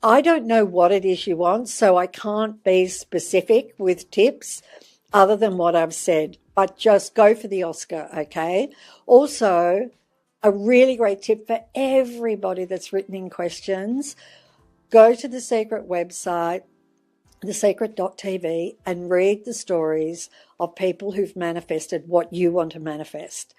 I don't know what it is you want, so I can't be specific with tips other than what I've said, but just go for the Oscar, okay? Also, a really great tip for everybody that's written in questions, go to the Secret website, thesecret.tv, and read the stories of people who've manifested what you want to manifest.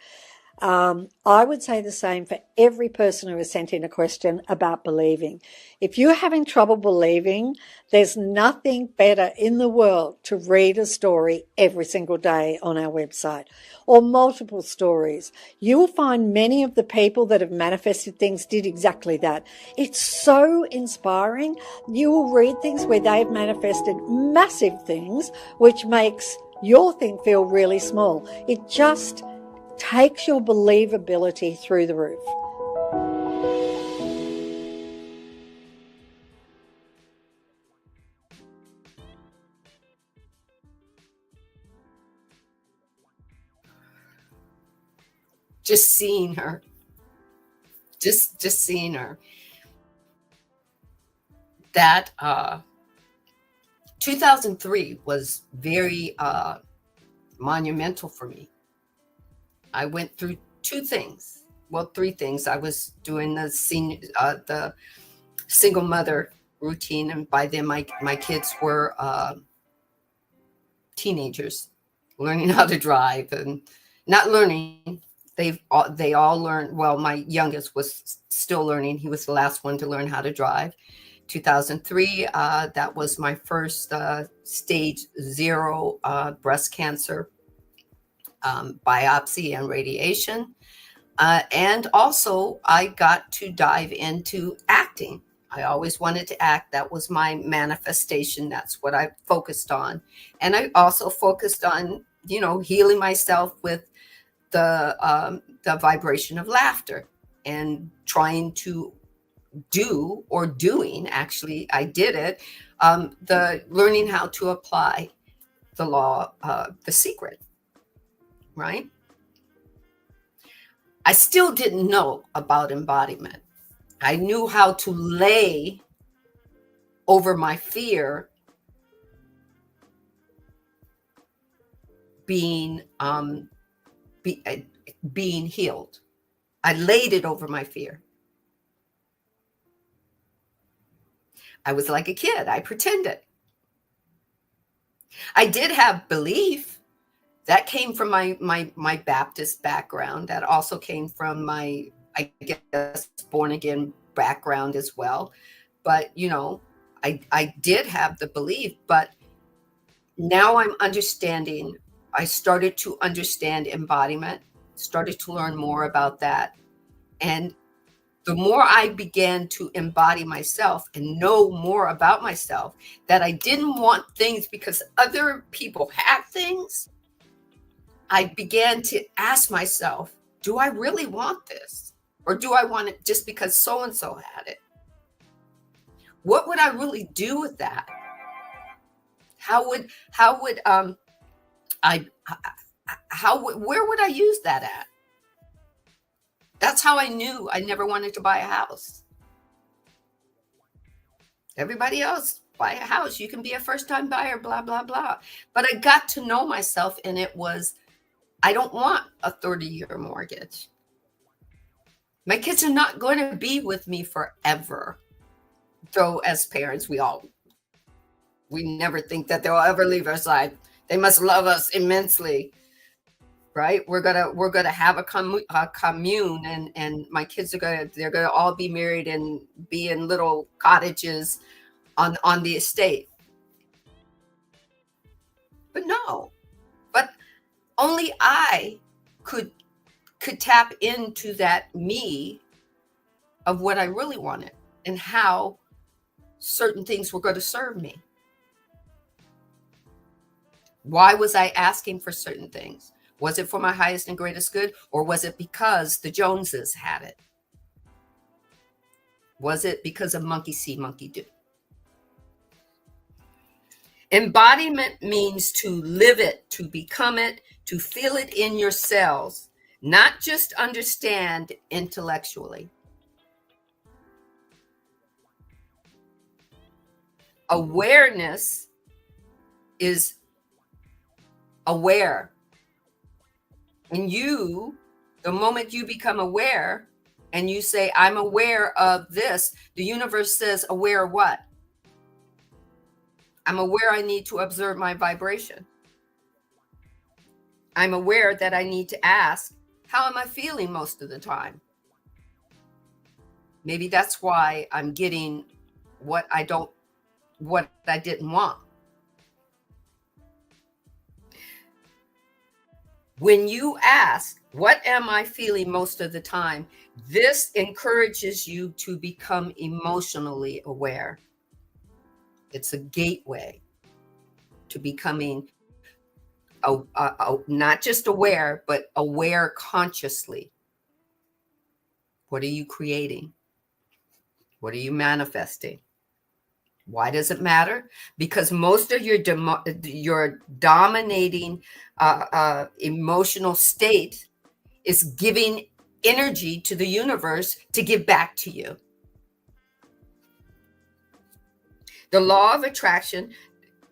I would say the same for every person who has sent in a question about believing. If you're having trouble believing, there's nothing better in the world to read a story every single day on our website, or multiple stories. You will find many of the people that have manifested things did exactly that. It's so inspiring. You will read things where they've manifested massive things, which makes your thing feel really small. It just takes your believability through the roof. Just seeing her, just seeing her. That 2003 was very monumental for me. I went through three things. I was doing the single mother routine, and by then my kids were teenagers, learning how to drive, and not learning. They all learned. Well, my youngest was still learning. He was the last one to learn how to drive. 2003, that was my first stage 0 breast cancer biopsy and radiation. And also I got to dive into acting. I always wanted to act. That was my manifestation. That's what I focused on. And I also focused on, healing myself with the vibration of laughter, and trying to actually, I did it, the learning how to apply the law, the secret, right? I still didn't know about embodiment. I knew how to lay over my fear being being healed. I laid it over my fear. I was like a kid. I pretended. I did have belief. That came from my Baptist background. That also came from my, I guess, born again background as well. But, you know, I did have the belief, but now I'm understanding. I started to understand embodiment, started to learn more about that. And the more I began to embody myself and know more about myself, that I didn't want things because other people had things, I began to ask myself, do I really want this? Or do I want it just because so-and-so had it? What would I really do with that? Where would I use that at? That's how I knew I never wanted to buy a house. Everybody else, buy a house. You can be a first-time buyer, blah, blah, blah. But I got to know myself, and it was, I don't want a 30-year mortgage. My kids are not going to be with me forever. Though as parents, we never think that they'll ever leave our side. They must love us immensely, right? We're gonna have a commune, and my kids they're gonna all be married and be in little cottages on the estate. But no, but only I could tap into that me of what I really wanted and how certain things were going to serve me. Why was I asking for certain things? Was it for my highest and greatest good, or was it because the Joneses had it? Was it because of monkey see, monkey do? Embodiment means to live it, to become it, to feel it in your cells, not just understand intellectually. Awareness is aware. And the moment you become aware and you say, I'm aware of this, the universe says, aware of what? I'm aware I need to observe my vibration. I'm aware that I need to ask, how am I feeling most of the time? Maybe that's why I'm getting what I didn't want. When you ask, what am I feeling most of the time? This encourages you to become emotionally aware. It's a gateway to becoming not just aware, but aware consciously. What are you creating? What are you manifesting? Why does it matter? Because most of your dominating emotional state is giving energy to the universe to give back to you. The law of attraction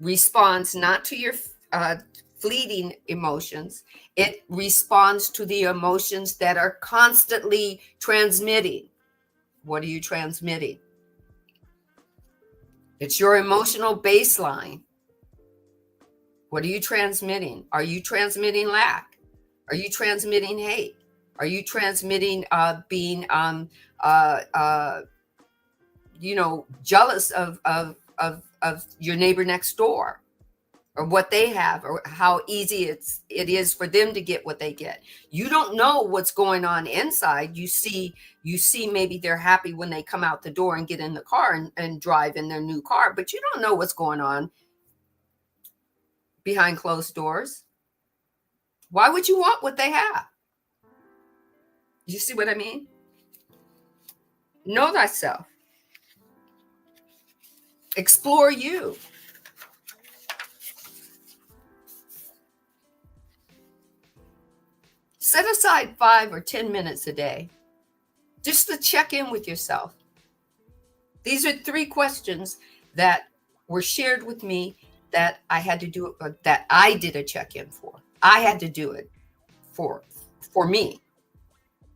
responds not to your fleeting emotions. It responds to the emotions that are constantly transmitting. What are you transmitting? It's your emotional baseline. What are you transmitting? Are you transmitting lack? Are you transmitting hate? Are you transmitting being jealous of your neighbor next door, or what they have, or how easy it is for them to get what they get? You don't know what's going on inside. You see maybe they're happy when they come out the door and get in the car and drive in their new car, but you don't know what's going on behind closed doors. Why would you want what they have? You see what I mean? Know thyself. Explore you. Set aside 5 or 10 minutes a day just to check in with yourself. These are 3 questions that were shared with me that I had to do, that I did a check-in for. I had to do it for me.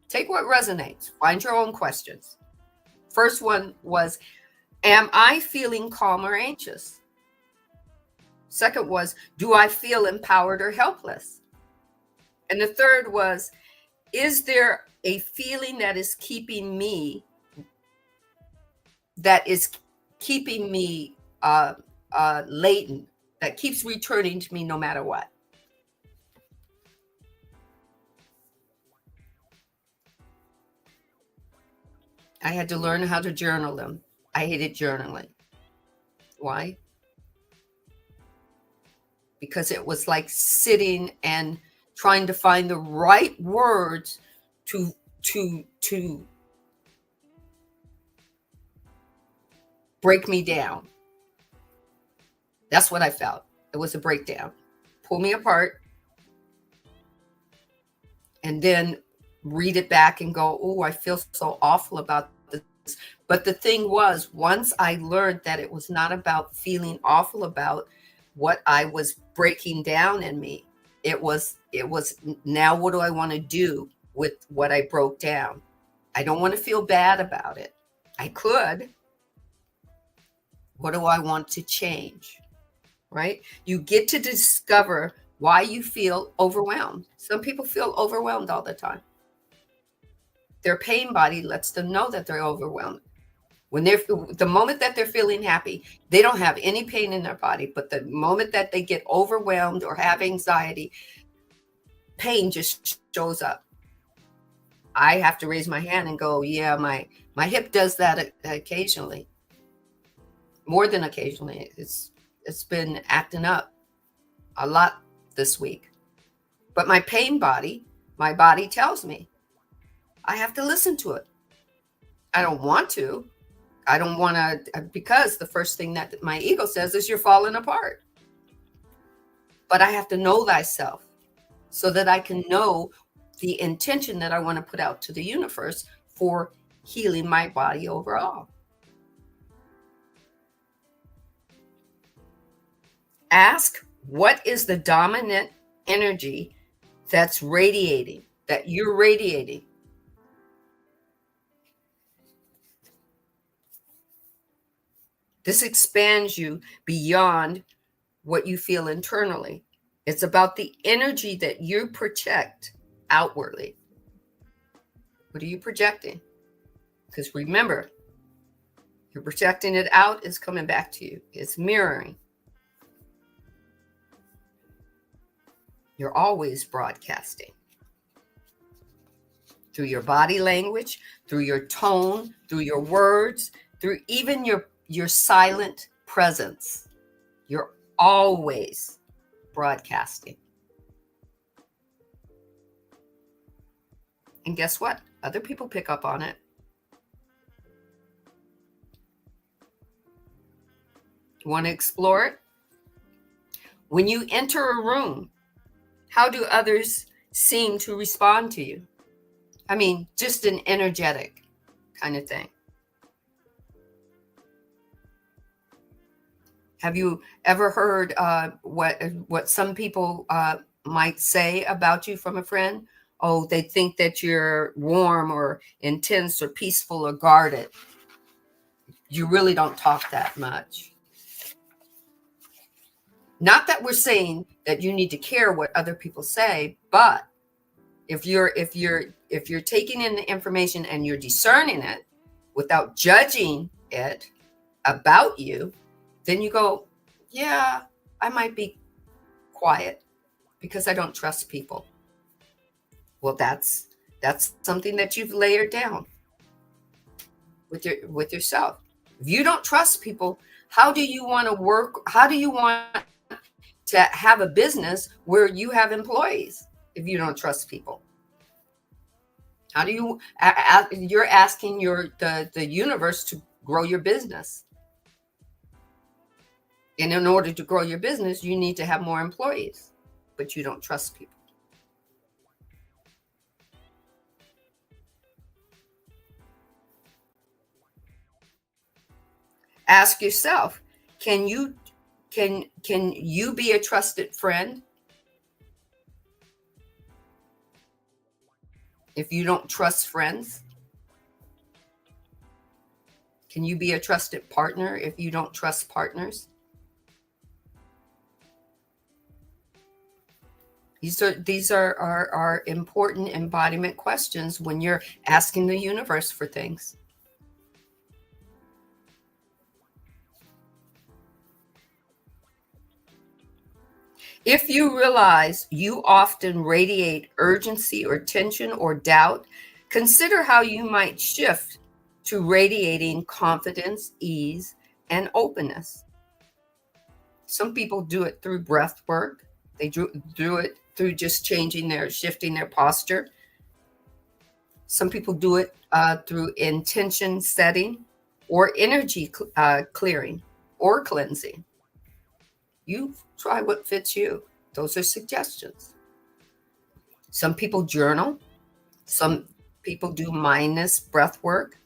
Take what resonates. Find your own questions. First one was, am I feeling calm or anxious? Second was, do I feel empowered or helpless? And the third was, is there a feeling that is keeping me latent, that keeps returning to me no matter what? I had to learn how to journal them. I hated journaling. Why? Because it was like sitting and trying to find the right words to break me down. That's what I felt. It was a breakdown. Pull me apart and then read it back and go, oh, I feel so awful about this. But the thing was, once I learned that it was not about feeling awful about what I was breaking down in me, it was now what do I want to do with what I broke down? I don't want to feel bad about it. I could. What do I want to change? Right? You get to discover why you feel overwhelmed. Some people feel overwhelmed all the time. Their pain body lets them know that they're overwhelmed. When the moment that they're feeling happy, they don't have any pain in their body. But the moment that they get overwhelmed or have anxiety, pain just shows up. I have to raise my hand and go, yeah, my hip does that occasionally. More than occasionally. It's been acting up a lot this week. But my pain body, my body tells me I have to listen to it. I don't want to. I don't want to, because the first thing that my ego says is you're falling apart. But I have to know thyself so that I can know the intention that I want to put out to the universe for healing my body overall. Ask, what is the dominant energy that's radiating, that you're radiating? This expands you beyond what you feel internally. It's about the energy that you project outwardly. What are you projecting? Because remember, you're projecting it out, it's coming back to you. It's mirroring. You're always broadcasting. Through your body language, through your tone, through your words, through even your silent presence. You're always broadcasting. And guess what? Other people pick up on it. You want to explore it? When you enter a room, how do others seem to respond to you? I mean, just an energetic kind of thing. Have you ever heard what some people might say about you from a friend? Oh, they think that you're warm or intense or peaceful or guarded. You really don't talk that much. Not that we're saying that you need to care what other people say, but if you're taking in the information and you're discerning it without judging it about you, then you go, yeah, I might be quiet because I don't trust people. Well, that's something that you've layered down with yourself. If you don't trust people, how do you want to work? How do you want to have a business where you have employees if you don't trust people? How do you? You're asking the universe to grow your business. And in order to grow your business, you need to have more employees, but you don't trust people. Ask yourself, Can you be a trusted friend if you don't trust friends? Can you be a trusted partner if you don't trust partners? These are important embodiment questions when you're asking the universe for things. If you realize you often radiate urgency or tension or doubt, consider how you might shift to radiating confidence, ease, and openness. Some people do it through breath work. They do it through just shifting their posture. Some people do it through intention setting or energy clearing or cleansing. You try what fits you. Those are suggestions. Some people journal. Some people do mindless breath work.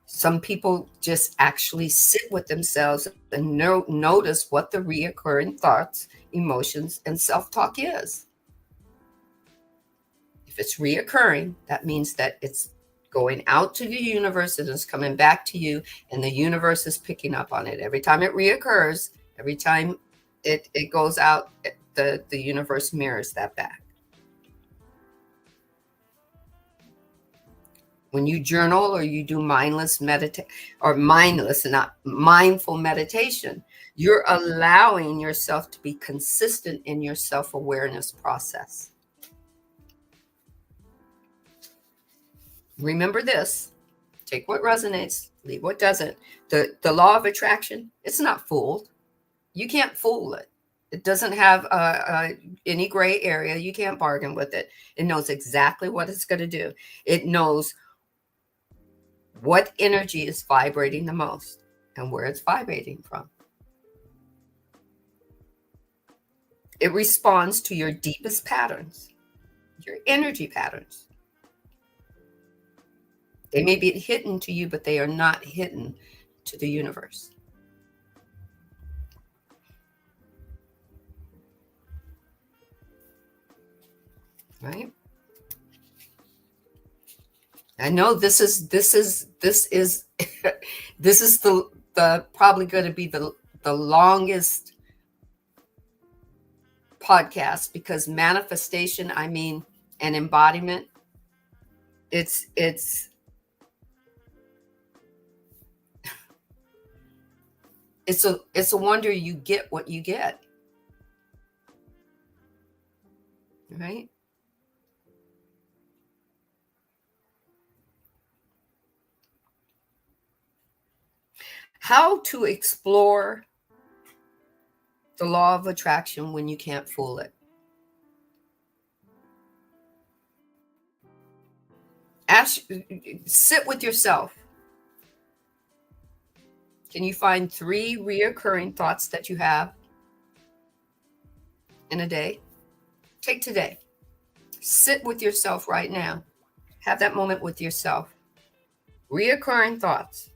Some people just actually sit with themselves and notice what the reoccurring thoughts, emotions, and self-talk is. If it's reoccurring, that means that it's going out to the universe and it's coming back to you, and the universe is picking up on it. Every time it reoccurs, every time it goes out, the universe mirrors that back. When you journal or you do mindful meditation, you're allowing yourself to be consistent in your self-awareness process. Remember this: take what resonates, leave what doesn't. The law of attraction, it's not fooled. You can't fool it. It doesn't have any gray area. You can't bargain with it. It knows exactly what it's going to do. It knows what energy is vibrating the most and where it's vibrating from. It responds to your deepest patterns, your energy patterns. They may be hidden to you, but they are not hidden to the universe. Right? I know this is the probably going to be the longest podcast, because manifestation, and embodiment, it's a wonder you get what you get. Right? How to explore the law of attraction when you can't fool it. Sit with yourself. Can you find 3 reoccurring thoughts that you have in a day? Take today. Sit with yourself right now. Have that moment with yourself. Reoccurring thoughts.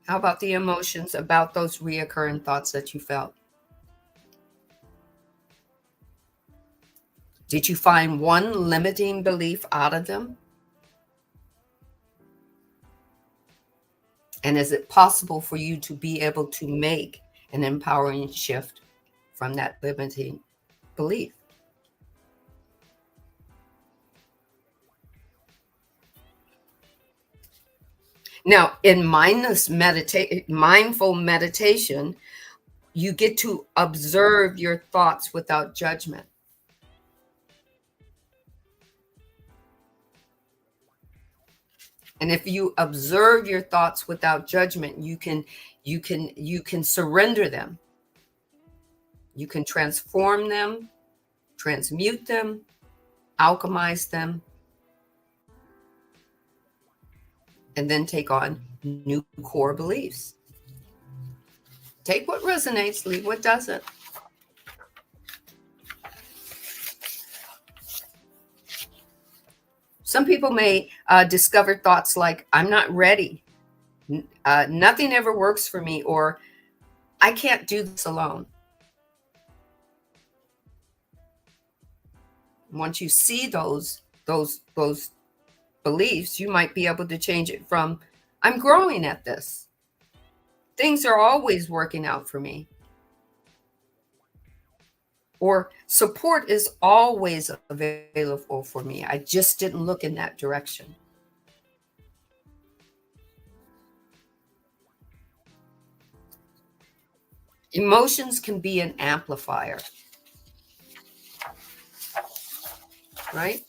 How about the emotions about those reoccurring thoughts that you felt? Did you find one limiting belief out of them? And is it possible for you to be able to make an empowering shift from that limiting belief? Now, in mindful meditation, you get to observe your thoughts without judgment. And if you observe your thoughts without judgment, you can surrender them. You can transform them, transmute them, alchemize them, and then take on new core beliefs. Take what resonates, leave what doesn't. Some people may discover thoughts like, I'm not ready. Nothing ever works for me, or I can't do this alone. Once you see those beliefs, you might be able to change it from, I'm growing at this. Things are always working out for me. Or support is always available for me. I just didn't look in that direction. Emotions can be an amplifier, right?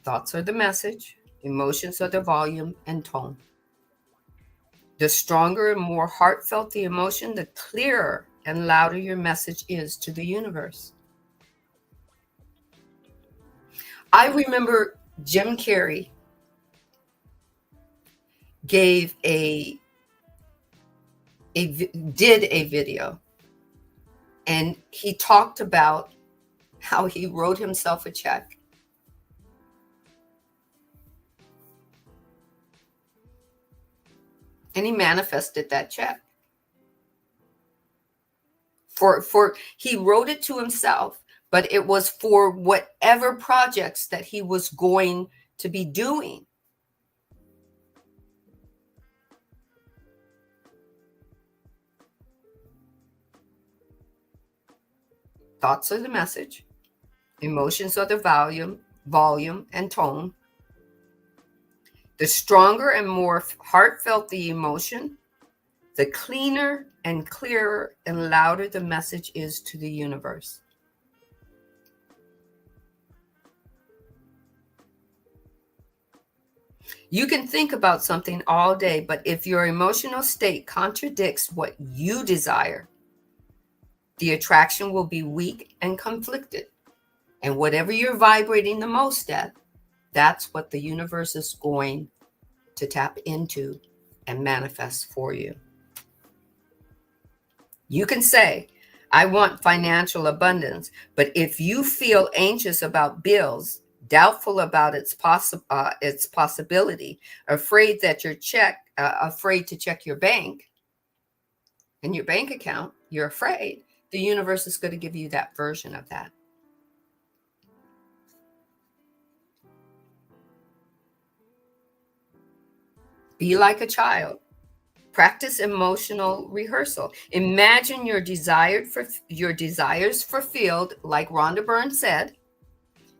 Thoughts are the message, emotions are the volume and tone. The stronger and more heartfelt the emotion, the clearer and louder your message is to the universe. I remember Jim Carrey did a video, and he talked about how he wrote himself a check. And he manifested that check. He wrote it to himself, but it was for whatever projects that he was going to be doing. Thoughts are the message, emotions are the volume and tone. The stronger and more heartfelt the emotion, the cleaner and clearer and louder the message is to the universe. You can think about something all day, but if your emotional state contradicts what you desire, the attraction will be weak and conflicted. And whatever you're vibrating the most at, that's what the universe is going to tap into and manifest for you. You can say, I want financial abundance, but if you feel anxious about bills, doubtful about its possibility, afraid to check your bank and your bank account, you're afraid, the universe is going to give you that version of that. Be like a child. Practice emotional rehearsal. Imagine your desires fulfilled, like Rhonda Byrne said,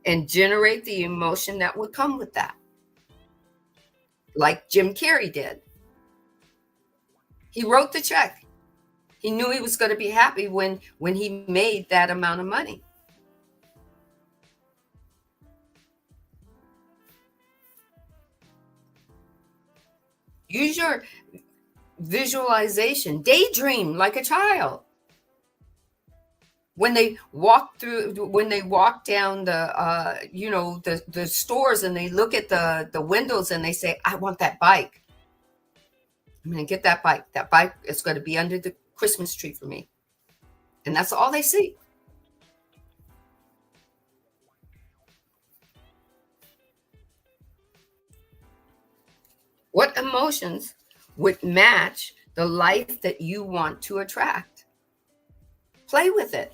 and generate the emotion that would come with that. Like Jim Carrey did. He wrote the check. He knew he was going to be happy when he made that amount of money. Use your visualization. Daydream like a child. When they walk down the stores and they look at the windows and they say, I want that bike. I'm going to get that bike. That bike is going to be under the Christmas tree for me. And that's all they see. What emotions would match the life that you want to attract? Play with it.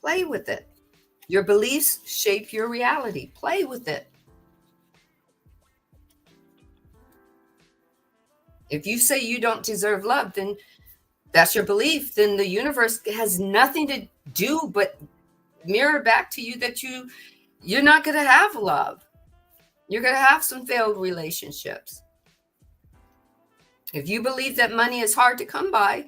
Play with it. Your beliefs shape your reality. Play with it. If you say you don't deserve love, then that's your belief. Then the universe has nothing to do but mirror back to you that you're not going to have love. You're going to have some failed relationships. If you believe that money is hard to come by,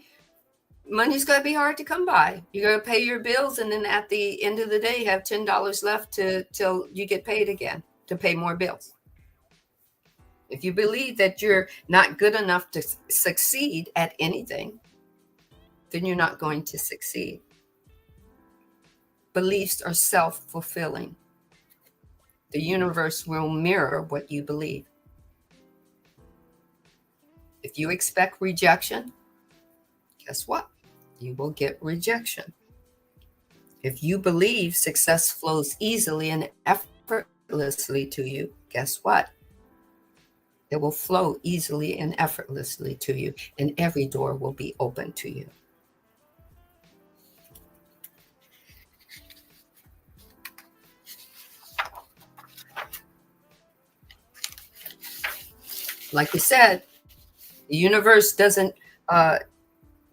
money's going to be hard to come by. You're going to pay your bills, and then at the end of the day, have $10 left till you get paid again to pay more bills. If you believe that you're not good enough to succeed at anything, then you're not going to succeed. Beliefs are self-fulfilling. The universe will mirror what you believe. If you expect rejection, guess what? You will get rejection. If you believe success flows easily and effortlessly to you, guess what? It will flow easily and effortlessly to you, and every door will be open to you. Like you said, the universe doesn't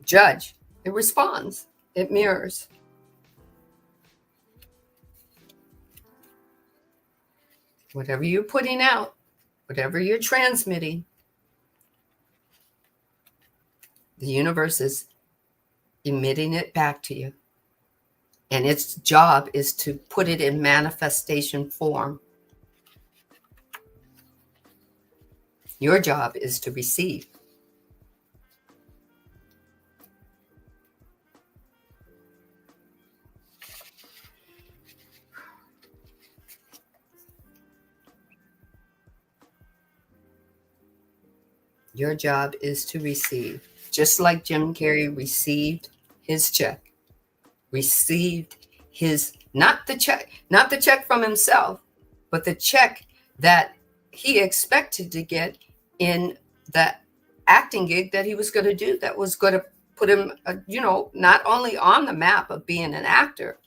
judge. It responds. It mirrors. Whatever you're putting out, whatever you're transmitting, the universe is emitting it back to you. And its job is to put it in manifestation form. Your job is to receive. Your job is to receive. Just like Jim Carrey received his check, received his, not the check from himself, but the check that he expected to get in that acting gig that he was going to do, that was going to put him, not only on the map of being an actor,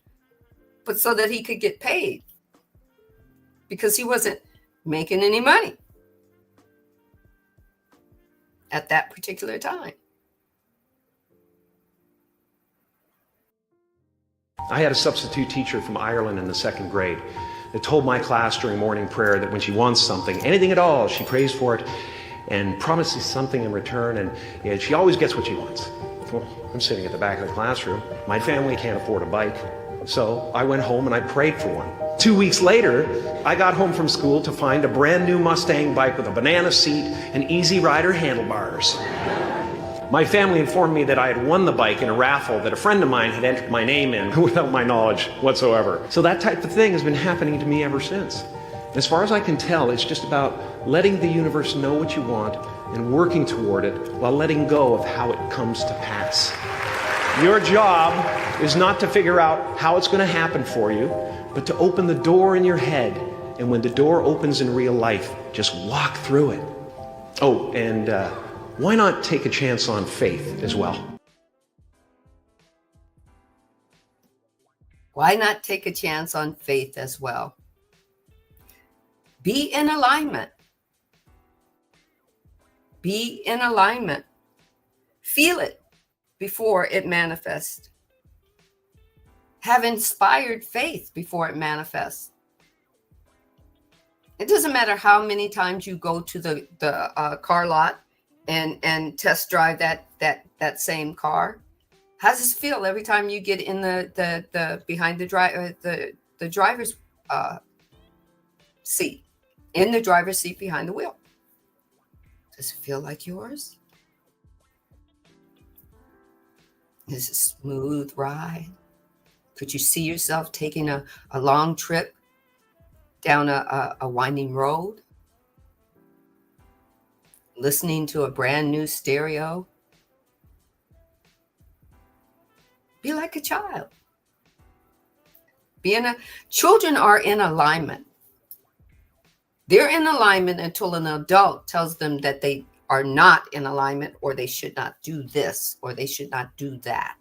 but so that he could get paid, because he wasn't making any money at that particular time. I had a substitute teacher from Ireland in the 2nd grade that told my class during morning prayer that when she wants something, anything at all, she prays for it and promises something in return, and she always gets what she wants. Well, I'm sitting at the back of the classroom. My family can't afford a bike, so I went home and I prayed for one. 2 weeks later, I got home from school to find a brand new Mustang bike with a banana seat and Easy Rider handlebars. My family informed me that I had won the bike in a raffle that a friend of mine had entered my name in without my knowledge whatsoever. So that type of thing has been happening to me ever since. As far as I can tell, it's just about letting the universe know what you want and working toward it while letting go of how it comes to pass. Your job is not to figure out how it's going to happen for you, but to open the door in your head. And when the door opens in real life, just walk through it. Oh, and why not take a chance on faith as well? Why not take a chance on faith as well? Be in alignment. Be in alignment. Feel it before it manifests. Have inspired faith before it manifests. It doesn't matter how many times you go to the car lot and test drive that same car. How does it feel every time you get in the behind the driver's seat, in the driver's seat behind the wheel? Does it feel like yours? Is it a smooth ride? Could you see yourself taking a long trip down a winding road? Listening to a brand new stereo? Be like a child. Children are in alignment. They're in alignment until an adult tells them that they are not in alignment, or they should not do this, or they should not do that.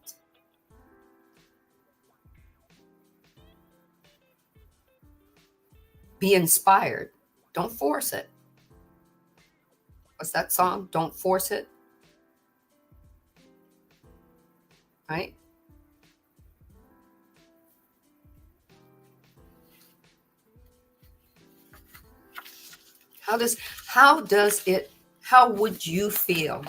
Be inspired. Don't force it. What's that song? Don't force it. Right? How would you feel?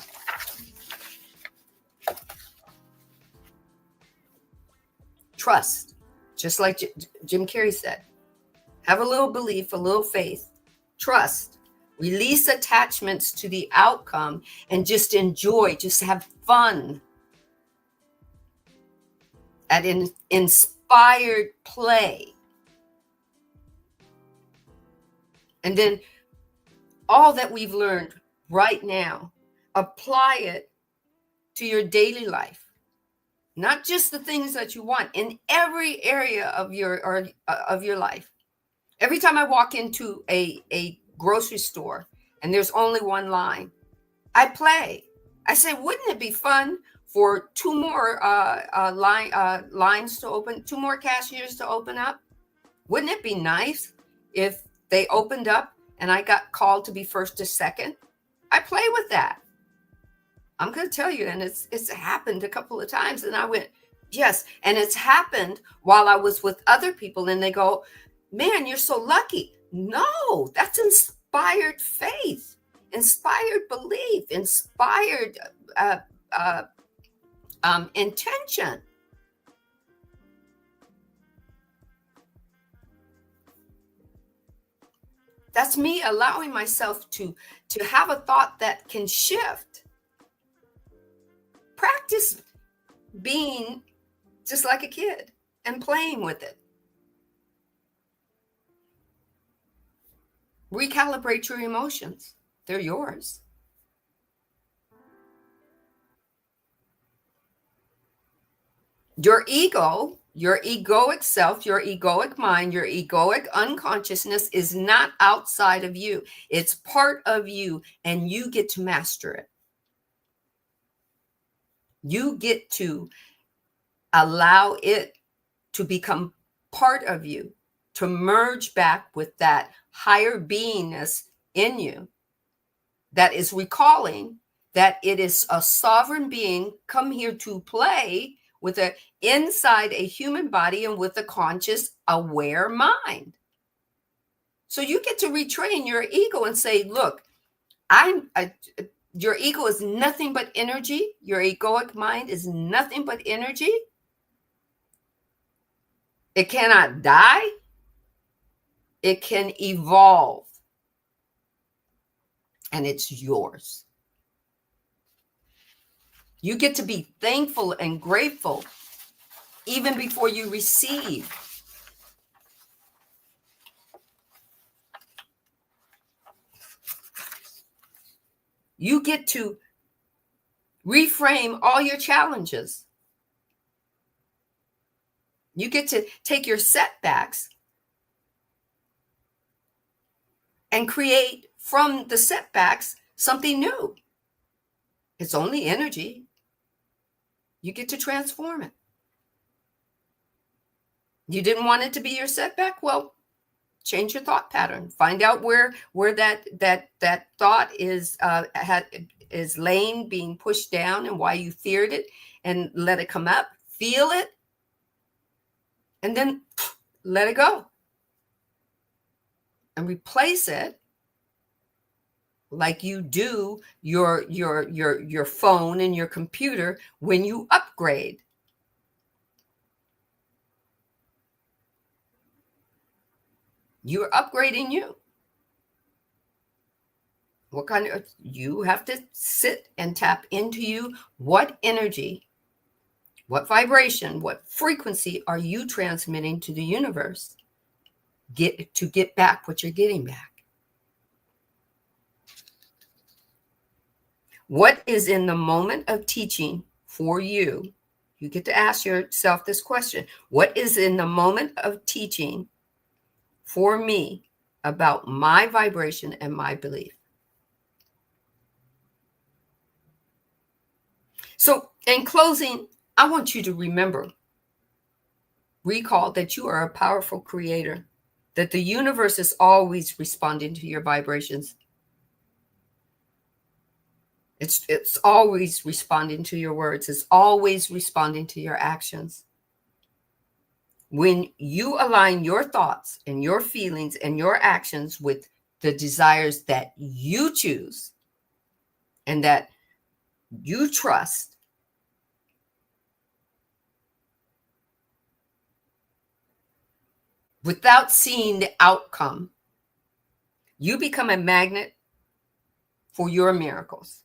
Trust, just like Jim Carrey said. Have a little belief, a little faith. Trust. Release attachments to the outcome and just enjoy, just have fun at inspired play. And then all that we've learned right now, apply it to your daily life, not just the things that you want, in every area of your life. Every time I walk into a grocery store and there's only one line, I play. I say, wouldn't it be fun for two more lines to open, two more cashiers to open up? Wouldn't it be nice if they opened up and I got called to be first or second? I play with that. I'm going to tell you, and it's happened a couple of times, and I went, yes. And it's happened while I was with other people, and they go, man, you're so lucky. No, that's inspired faith, inspired belief, inspired intention. That's me allowing myself to have a thought that can shift. Practice being just like a kid and playing with it. Recalibrate your emotions. They're yours. Your ego, your egoic self, your egoic mind, your egoic unconsciousness is not outside of you. It's part of you, and you get to master it. You get to allow it to become part of you, to merge back with that higher beingness in you that is recalling that it is a sovereign being come here to play with inside a human body and with a conscious, aware mind. So you get to retrain your ego and say, look, your ego is nothing but energy. Your egoic mind is nothing but energy. It cannot die. It can evolve. And it's yours. You get to be thankful and grateful even before you receive. You get to reframe all your challenges. You get to take your setbacks and create from the setbacks something new. It's only energy. You get to transform it. You didn't want it to be your setback? Well, change your thought pattern. Find out where that thought is laying, being pushed down, and why you feared it, and let it come up. Feel it, and then let it go, and replace it like you do your phone and your computer when you upgrade. You're upgrading you. What kind of, you have to sit and tap into you. What energy, what vibration, what frequency are you transmitting to the universe? Get back what you're getting back. What is in the moment of teaching for you? You get to ask yourself this question. What is in the moment of teaching for me about my vibration and my belief? So in closing, I want you to recall that you are a powerful creator, that the universe is always responding to your vibrations. It's always responding to your words. It's always responding to your actions. When you align your thoughts and your feelings and your actions with the desires that you choose and that you trust, without seeing the outcome, you become a magnet for your miracles.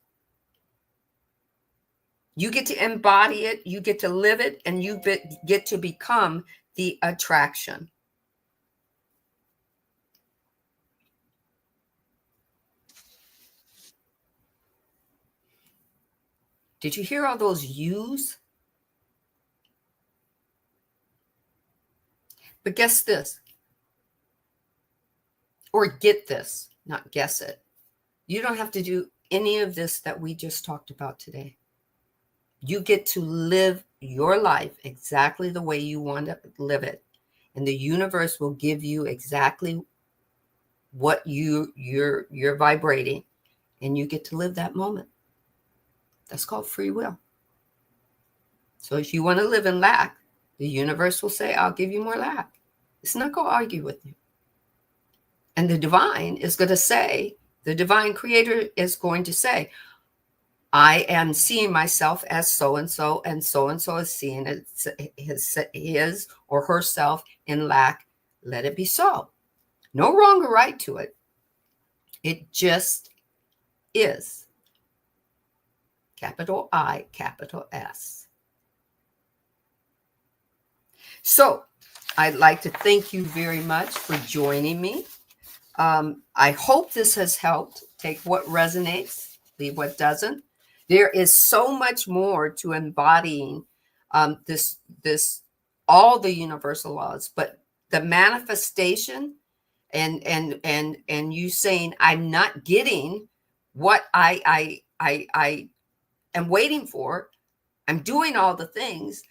You get to embody it, you get to live it, and you get to become the attraction. Did you hear all those yous? But guess this, or get this, not guess it. You don't have to do any of this that we just talked about today. You get to live your life exactly the way you want to live it. And the universe will give you exactly what you're vibrating, and you get to live that moment. That's called free will. So if you want to live in lack, the universe will say, I'll give you more lack. It's not going to argue with you. And the divine is going to say, the divine creator is going to say, I am seeing myself as so-and-so, and so-and-so is seeing his or herself in lack. Let it be so. No wrong or right to it. It just is. Capital I, capital S. So I'd like to thank you very much for joining me. I hope this has helped. Take what resonates, leave what doesn't. There is so much more to embodying this all the universal laws, but the manifestation and you saying I'm not getting what I am waiting for. I'm doing all the things,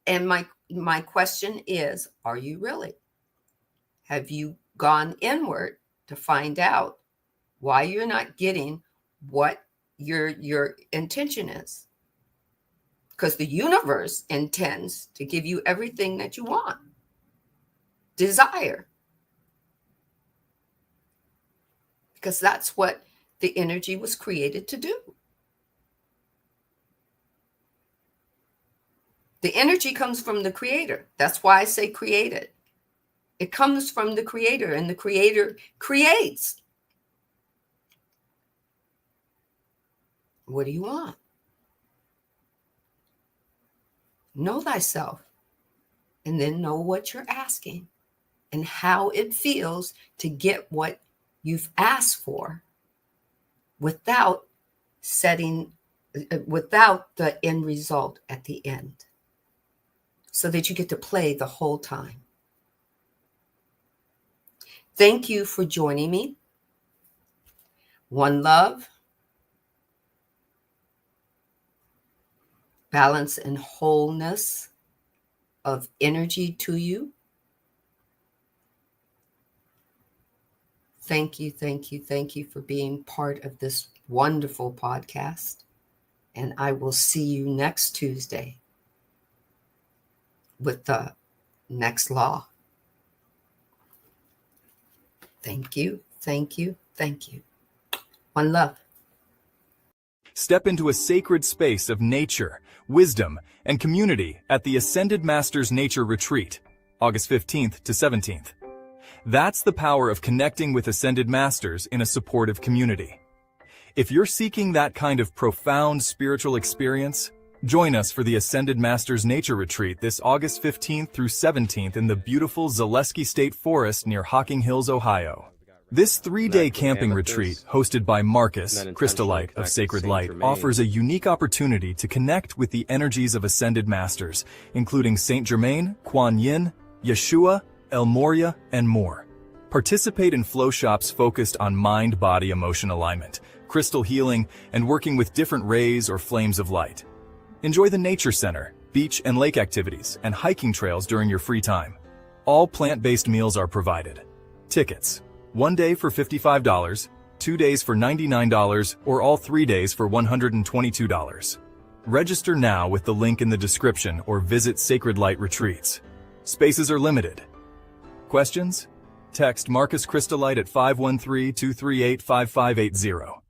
and my question is, are you really? Have you gone inward to find out why you're not getting what your intention is? Because the universe intends to give you everything that you want, desire, because that's what the energy was created to do. The energy comes from the creator. That's why I say created. It comes from the creator, and the creator creates. What do you want? Know thyself, and then know what you're asking and how it feels to get what you've asked for without the end result at the end, so that you get to play the whole time. Thank you for joining me. One love, balance and wholeness of energy to you. Thank you, thank you, thank you for being part of this wonderful podcast. And I will see you next Tuesday with the next law. Thank you, thank you, thank you. One love. Step into a sacred space of nature, wisdom, and community at the Ascended Masters Nature Retreat, August 15th to 17th. That's the power of connecting with Ascended Masters in a supportive community. If you're seeking that kind of profound spiritual experience, join us for the Ascended Masters Nature Retreat this August 15th through 17th in the beautiful Zaleski State Forest near Hocking Hills, Ohio. This 3-day camping retreat, hosted by Marcus, Crystallite of Sacred Light, offers a unique opportunity to connect with the energies of Ascended Masters, including Saint Germain, Kuan Yin, Yeshua, El Morya, and more. Participate in flow shops focused on mind-body emotion alignment, crystal healing, and working with different rays or flames of light. Enjoy the nature center, beach and lake activities, and hiking trails during your free time. All plant-based meals are provided. Tickets: 1 day for $55, 2 days for $99, or all 3 days for $122. Register now with the link in the description or visit Sacred Light Retreats. Spaces are limited. Questions? Text Marcus Crystallite at 513-238-5580.